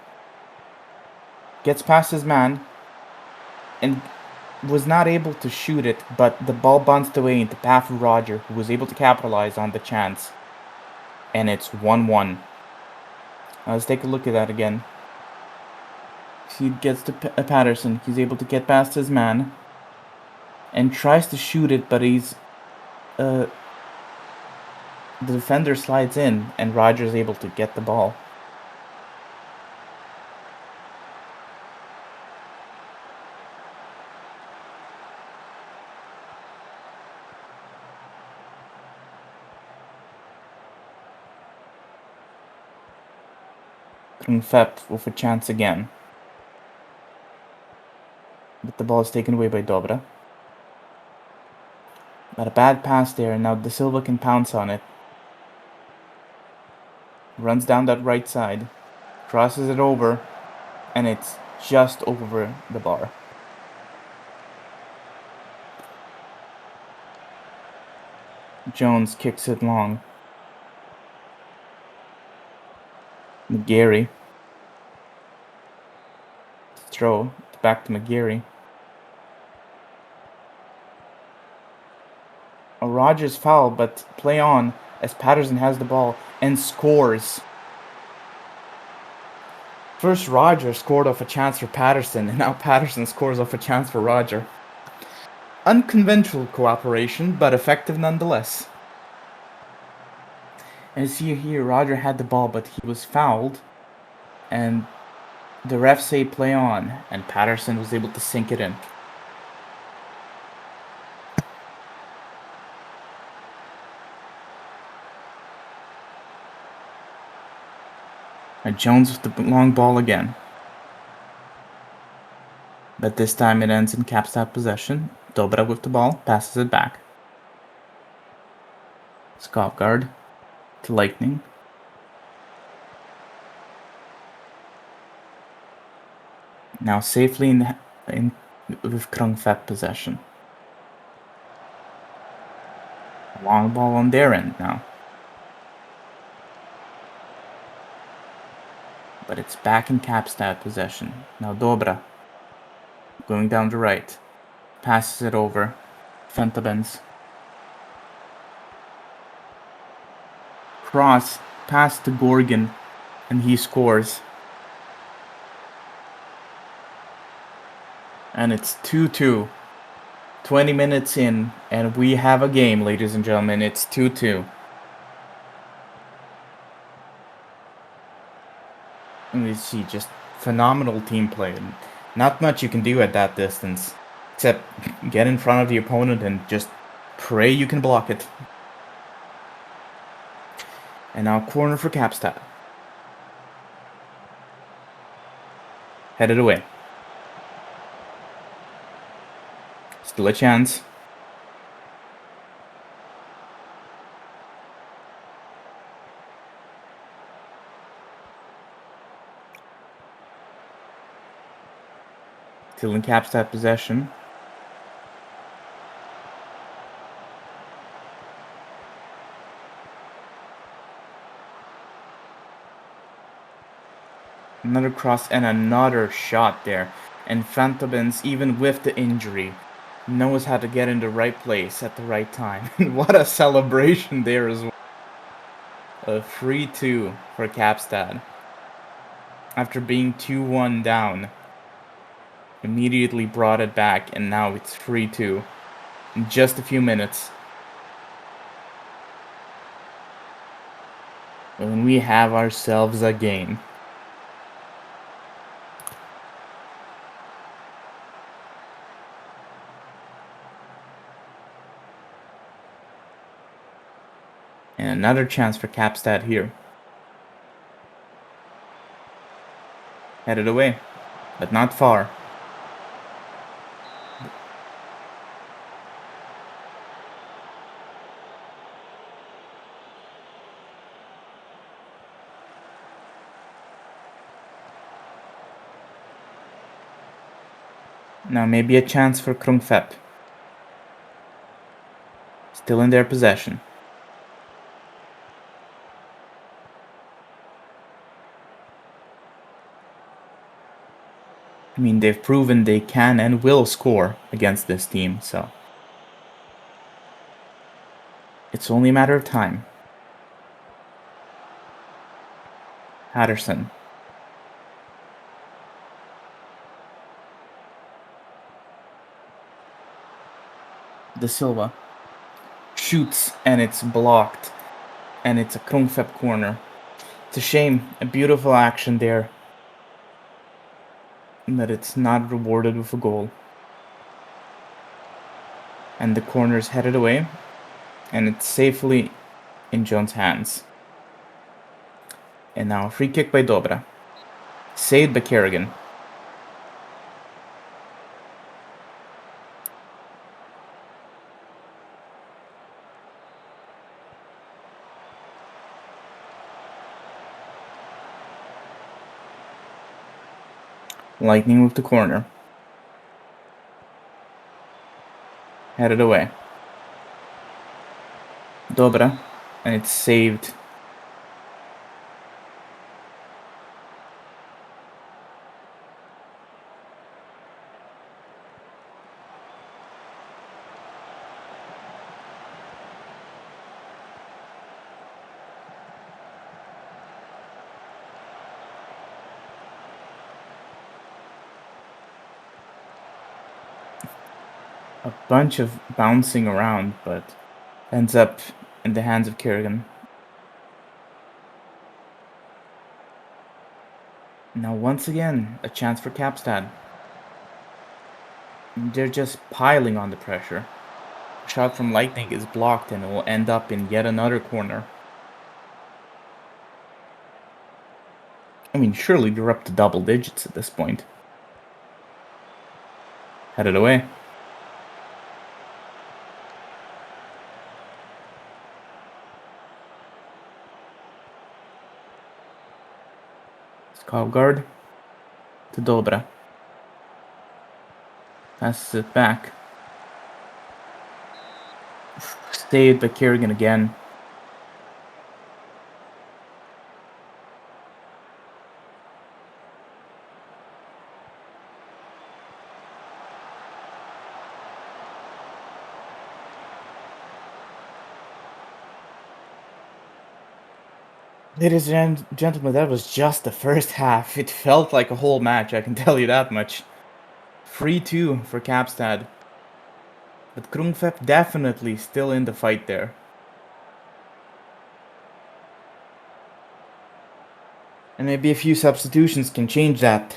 Gets past his man and was not able to shoot it, but the ball bounced away into path of Roger, who was able to capitalize on the chance. And it's 1-1. Let's take a look at that again. He gets to Patterson. He's able to get past his man and tries to shoot it, but he's the defender slides in and Roger's able to get the ball. Thep with a chance again. But the ball is taken away by Dobrić. But a bad pass there, and now De Silva can pounce on it. Runs down that right side. Crosses it over. And it's just over the bar. Jones kicks it long. McGarry. Throw back to McGarry. A Rogers foul, but play on as Patterson has the ball and scores. First, Roger scored off a chance for Patterson, and now Patterson scores off a chance for Roger. Unconventional cooperation, but effective nonetheless. And see here, Roger had the ball, but he was fouled, and the ref say play on, and Patterson was able to sink it in. And Jones with the long ball again. But this time it ends in Kaapstad possession. Dobrić with the ball, passes it back. Skaafgård to Lightning. Now safely with Krung Thep possession. Long ball on their end now. But it's back in Kaapstad possession. Now Dobrić going down the right. Passes it over. Fentabens. Cross, pass to Gorgon, and he scores. And it's 2-2. 20 minutes in, and we have a game, ladies and gentlemen. It's 2-2. And we see just phenomenal team play. Not much you can do at that distance, except get in front of the opponent and just pray you can block it. And now corner for Kaapstad. Headed away. Still a chance. Still in Kaapstad possession. Another cross and another shot there. And Fantabens, even with the injury, knows how to get in the right place at the right time. What a celebration there as well. A 3-2 for Kaapstad. After being 2-1 down, immediately brought it back, and now it's 3-2 in just a few minutes. And we have ourselves a game. And another chance for Kaapstad here. Headed away, but not far. Now maybe a chance for Krung Thep. Still in their possession. I mean, they've proven they can and will score against this team, so it's only a matter of time. Patterson. De Silva shoots, and it's blocked, and it's a Krung Thep corner. It's a shame, a beautiful action there, that it's not rewarded with a goal. And the corner is headed away, and it's safely in Jones' hands. And now a free kick by Dobrić. Saved by Kerrigan. Lightning with the corner. Headed away. Dobrić, and it's saved. a bunch of bouncing around, but ends up in the hands of Kerrigan. Now once again, a chance for Kaapstad. They're just piling on the pressure. A shot from Lightning is blocked and it will end up in yet another corner. I mean, surely they're up to double digits at this point. Headed away. Skaugard to Dobrić. Passes it back. Saved by Kerrigan again. Ladies and gentlemen, that was just the first half. It felt like a whole match, I can tell you that much. 3-2 for Kaapstad. But Krung definitely still in the fight there. And maybe a few substitutions can change that.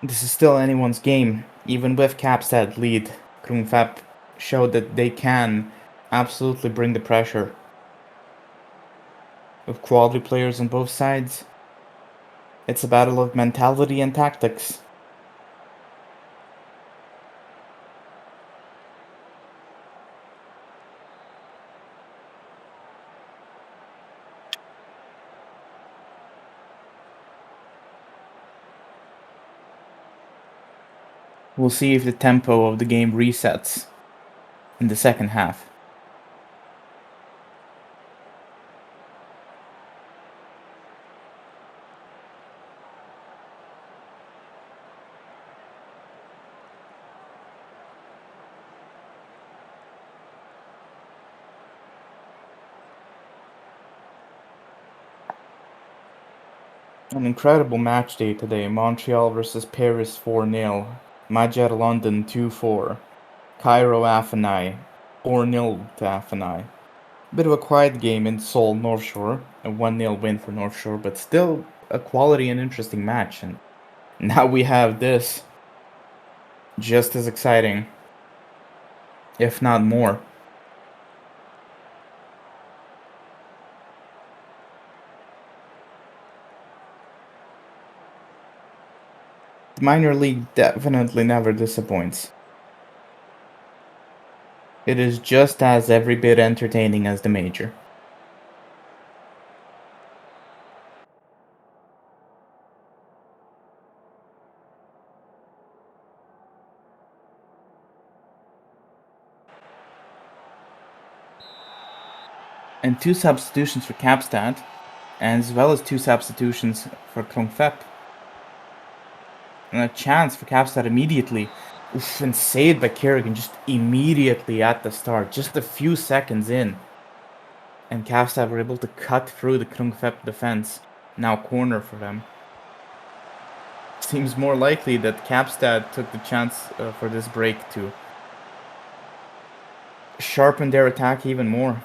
This is still anyone's game. Even with Kaapstad lead, Krung showed that they can absolutely bring the pressure. With quality players on both sides, it's a battle of mentality and tactics. We'll see if the tempo of the game resets in the second half. An incredible match day today. Montreal versus Paris 4-0. Magyar London 2-4. Cairo Athenai 4-0 to Athenai. Bit of a quiet game in Seoul North Shore. A 1-0 win for North Shore, but still a quality and interesting match. And now we have this. Just as exciting. If not more. The minor league definitely never disappoints. It is just as every bit entertaining as the major. And 2 substitutions for Kaapstad, as well as 2 substitutions for Krung. And a chance for Kaapstad immediately. Oof, and saved by Kerrigan just immediately at the start, just a few seconds in. And Kaapstad were able to cut through the Krung defense. Now corner for them. Seems more likely that Kaapstad took the chance for this break to sharpen their attack even more.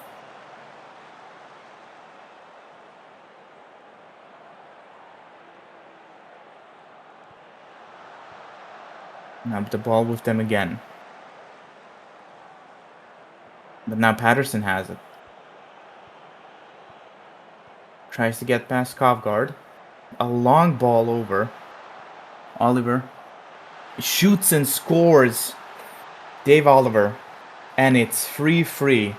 Now the ball with them again. But now Patterson has it. Tries to get past Skaugard. A long ball over. Oliver shoots and scores. Dave Oliver. And it's 3-3.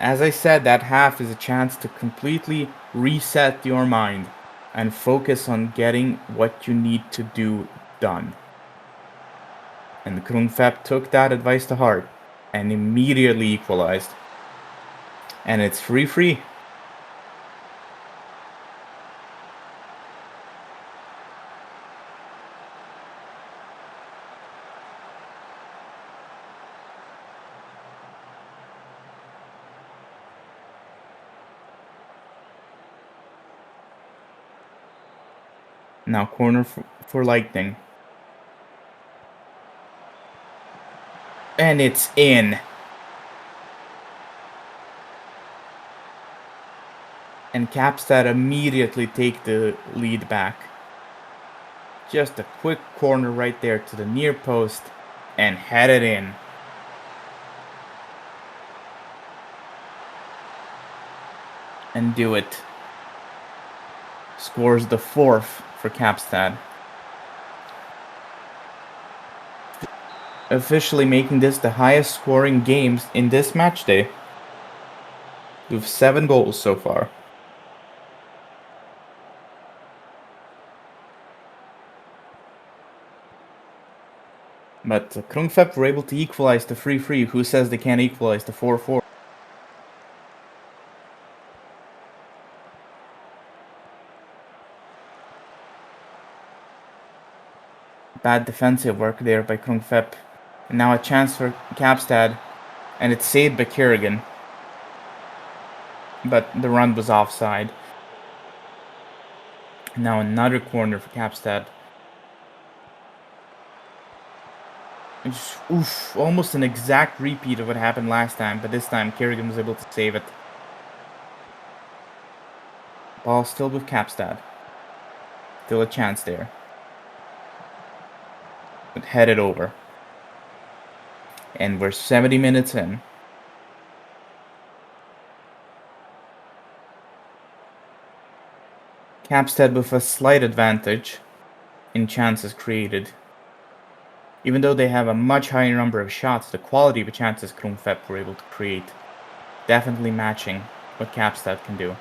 As I said, that half is a chance to completely reset your mind and focus on getting what you need to do done. And Krung took that advice to heart and immediately equalized. And it's 3-3. Now corner for Lightning. And it's in. And Kaapstad immediately take the lead back. Just a quick corner right there to the near post and head it in. And do it. Scores the 4th for Kaapstad. Officially making this the highest scoring games in this match day. With 7 goals so far. But Krung were able to equalize the 3-3. Who says they can't equalize the 4-4? Bad defensive work there by Krung. And now a chance for Kaapstad. And it's saved by Kerrigan. But the run was offside. Now another corner for Kaapstad. Almost an exact repeat of what happened last time, but this time Kerrigan was able to save it. Ball still with Kaapstad. Still a chance there. But headed over. And we're 70 minutes in. Kaapstad with a slight advantage in chances created. Even though they have a much higher number of shots, the quality of the chances Krung were able to create definitely matching what Kaapstad can do.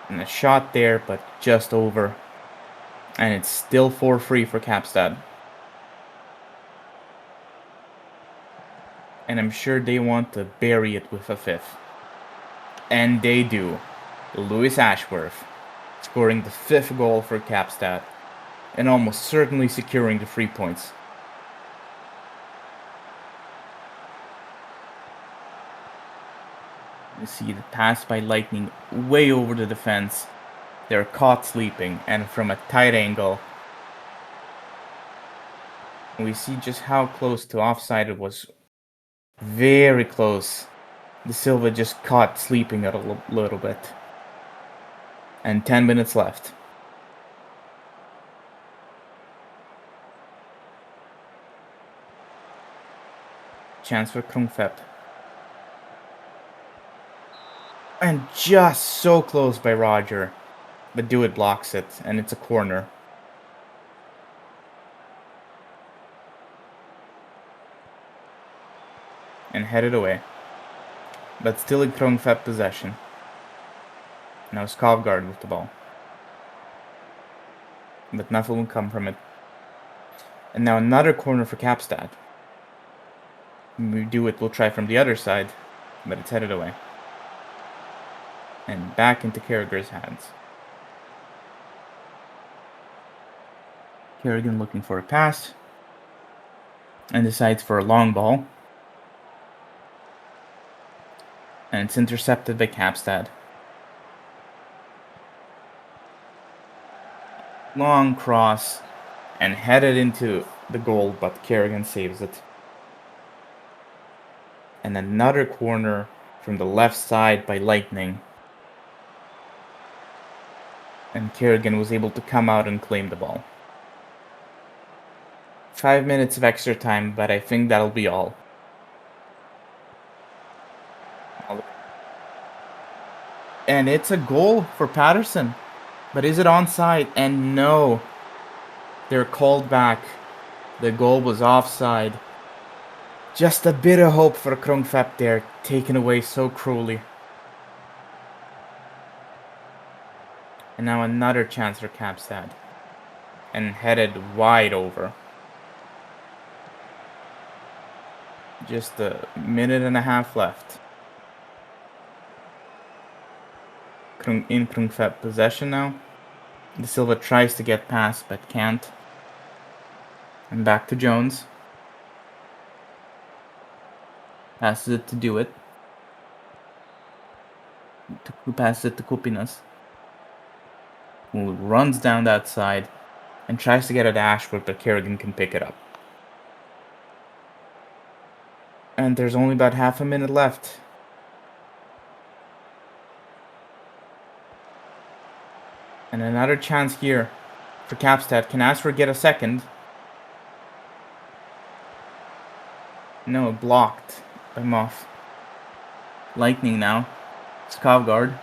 And a shot there, but just over. And it's still 4-3 for Kaapstad. And I'm sure they want to bury it with a 5th. And they do. Lewis Ashworth scoring the 5th goal for Kaapstad. And almost certainly securing the 3 points. You see the pass by Lightning way over the defense. They're caught sleeping, and from a tight angle, we see just how close to offside it was. Very close. De Silva just caught sleeping a little bit. And 10 minutes left. Chance for Krung. And just so close by Roger. But Dewitt blocks it, and it's a corner. And headed away. But still in Krung possession. Now Skovgaard with the ball. But nothing will come from it. And now another corner for Kaapstad. Dewitt will try from the other side, but it's headed away. And back into Carragher's hands. Kerrigan looking for a pass. And decides for a long ball. And it's intercepted by Kaapstad. Long cross. And headed into the goal, but Kerrigan saves it. And another corner from the left side by Lightning. And Kerrigan was able to come out and claim the ball. 5 minutes of extra time, but I think that'll be all. And it's a goal for Patterson. But is it onside? And no. They're called back. The goal was offside. Just a bit of hope for Krung there, taken away so cruelly. And now another chance for Kaapstad. And headed wide over. Just a minute and a half left. Krung possession now. De Silva tries to get past but can't. And back to Jones. Passes it to Do It. Who passes it to Kupinas. Who runs down that side and tries to get it to Ashford, but Kerrigan can pick it up. And there's only about half a minute left. And another chance here for Kaapstad. Can Ashford get a second? No, blocked by Moff. Lightning now. Skavgard.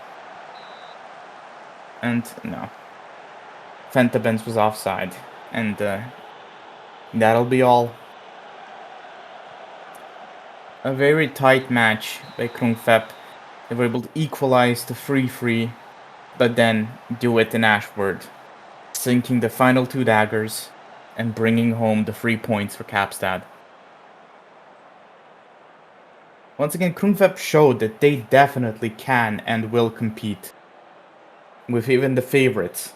And no. Fentabens was offside. And that'll be all. A very tight match by Krung Thep. They were able to equalize to 3-3, but then Do It in Ashford, sinking the final 2 daggers and bringing home the 3 points for Kaapstad. Once again, Krung Thep showed that they definitely can and will compete with even the favorites.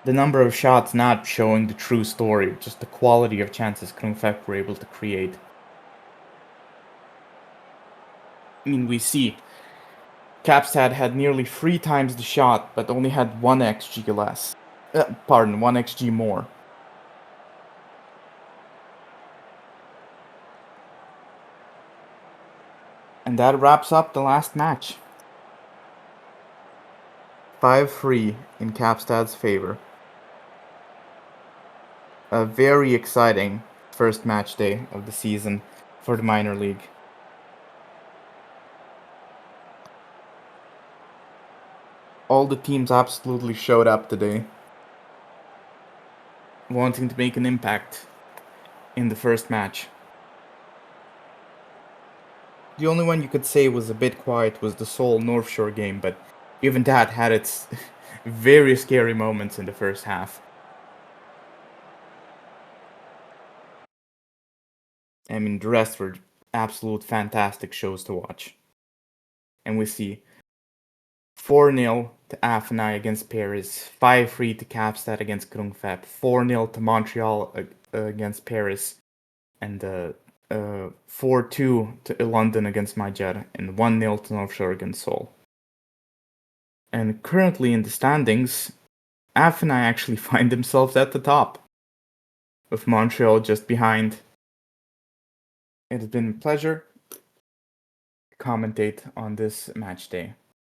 The number of shots not showing the true story, just the quality of chances Krung Thep were able to create. I mean, we see Kaapstad had nearly 3 times the shot, but only had 1 XG less. 1 XG more. And that wraps up the last match. 5-3 in Kaapstad's favor. A very exciting first match day of the season for the minor league. All the teams absolutely showed up today, wanting to make an impact in the first match. The only one you could say was a bit quiet was the Seoul North Shore game, but even that had its very scary moments in the first half. I mean, the rest were absolute fantastic shows to watch. And we see 4-0 to Athenai against Paris, 5-3 to Kaapstad against Krung Thep, 4-0 to Montreal against Paris, and 4-2 to London against Magyar, and 1-0 to North Shore against Seoul. And currently in the standings, Athenai actually find themselves at the top, with Montreal just behind. It has been a pleasure to commentate on this match day.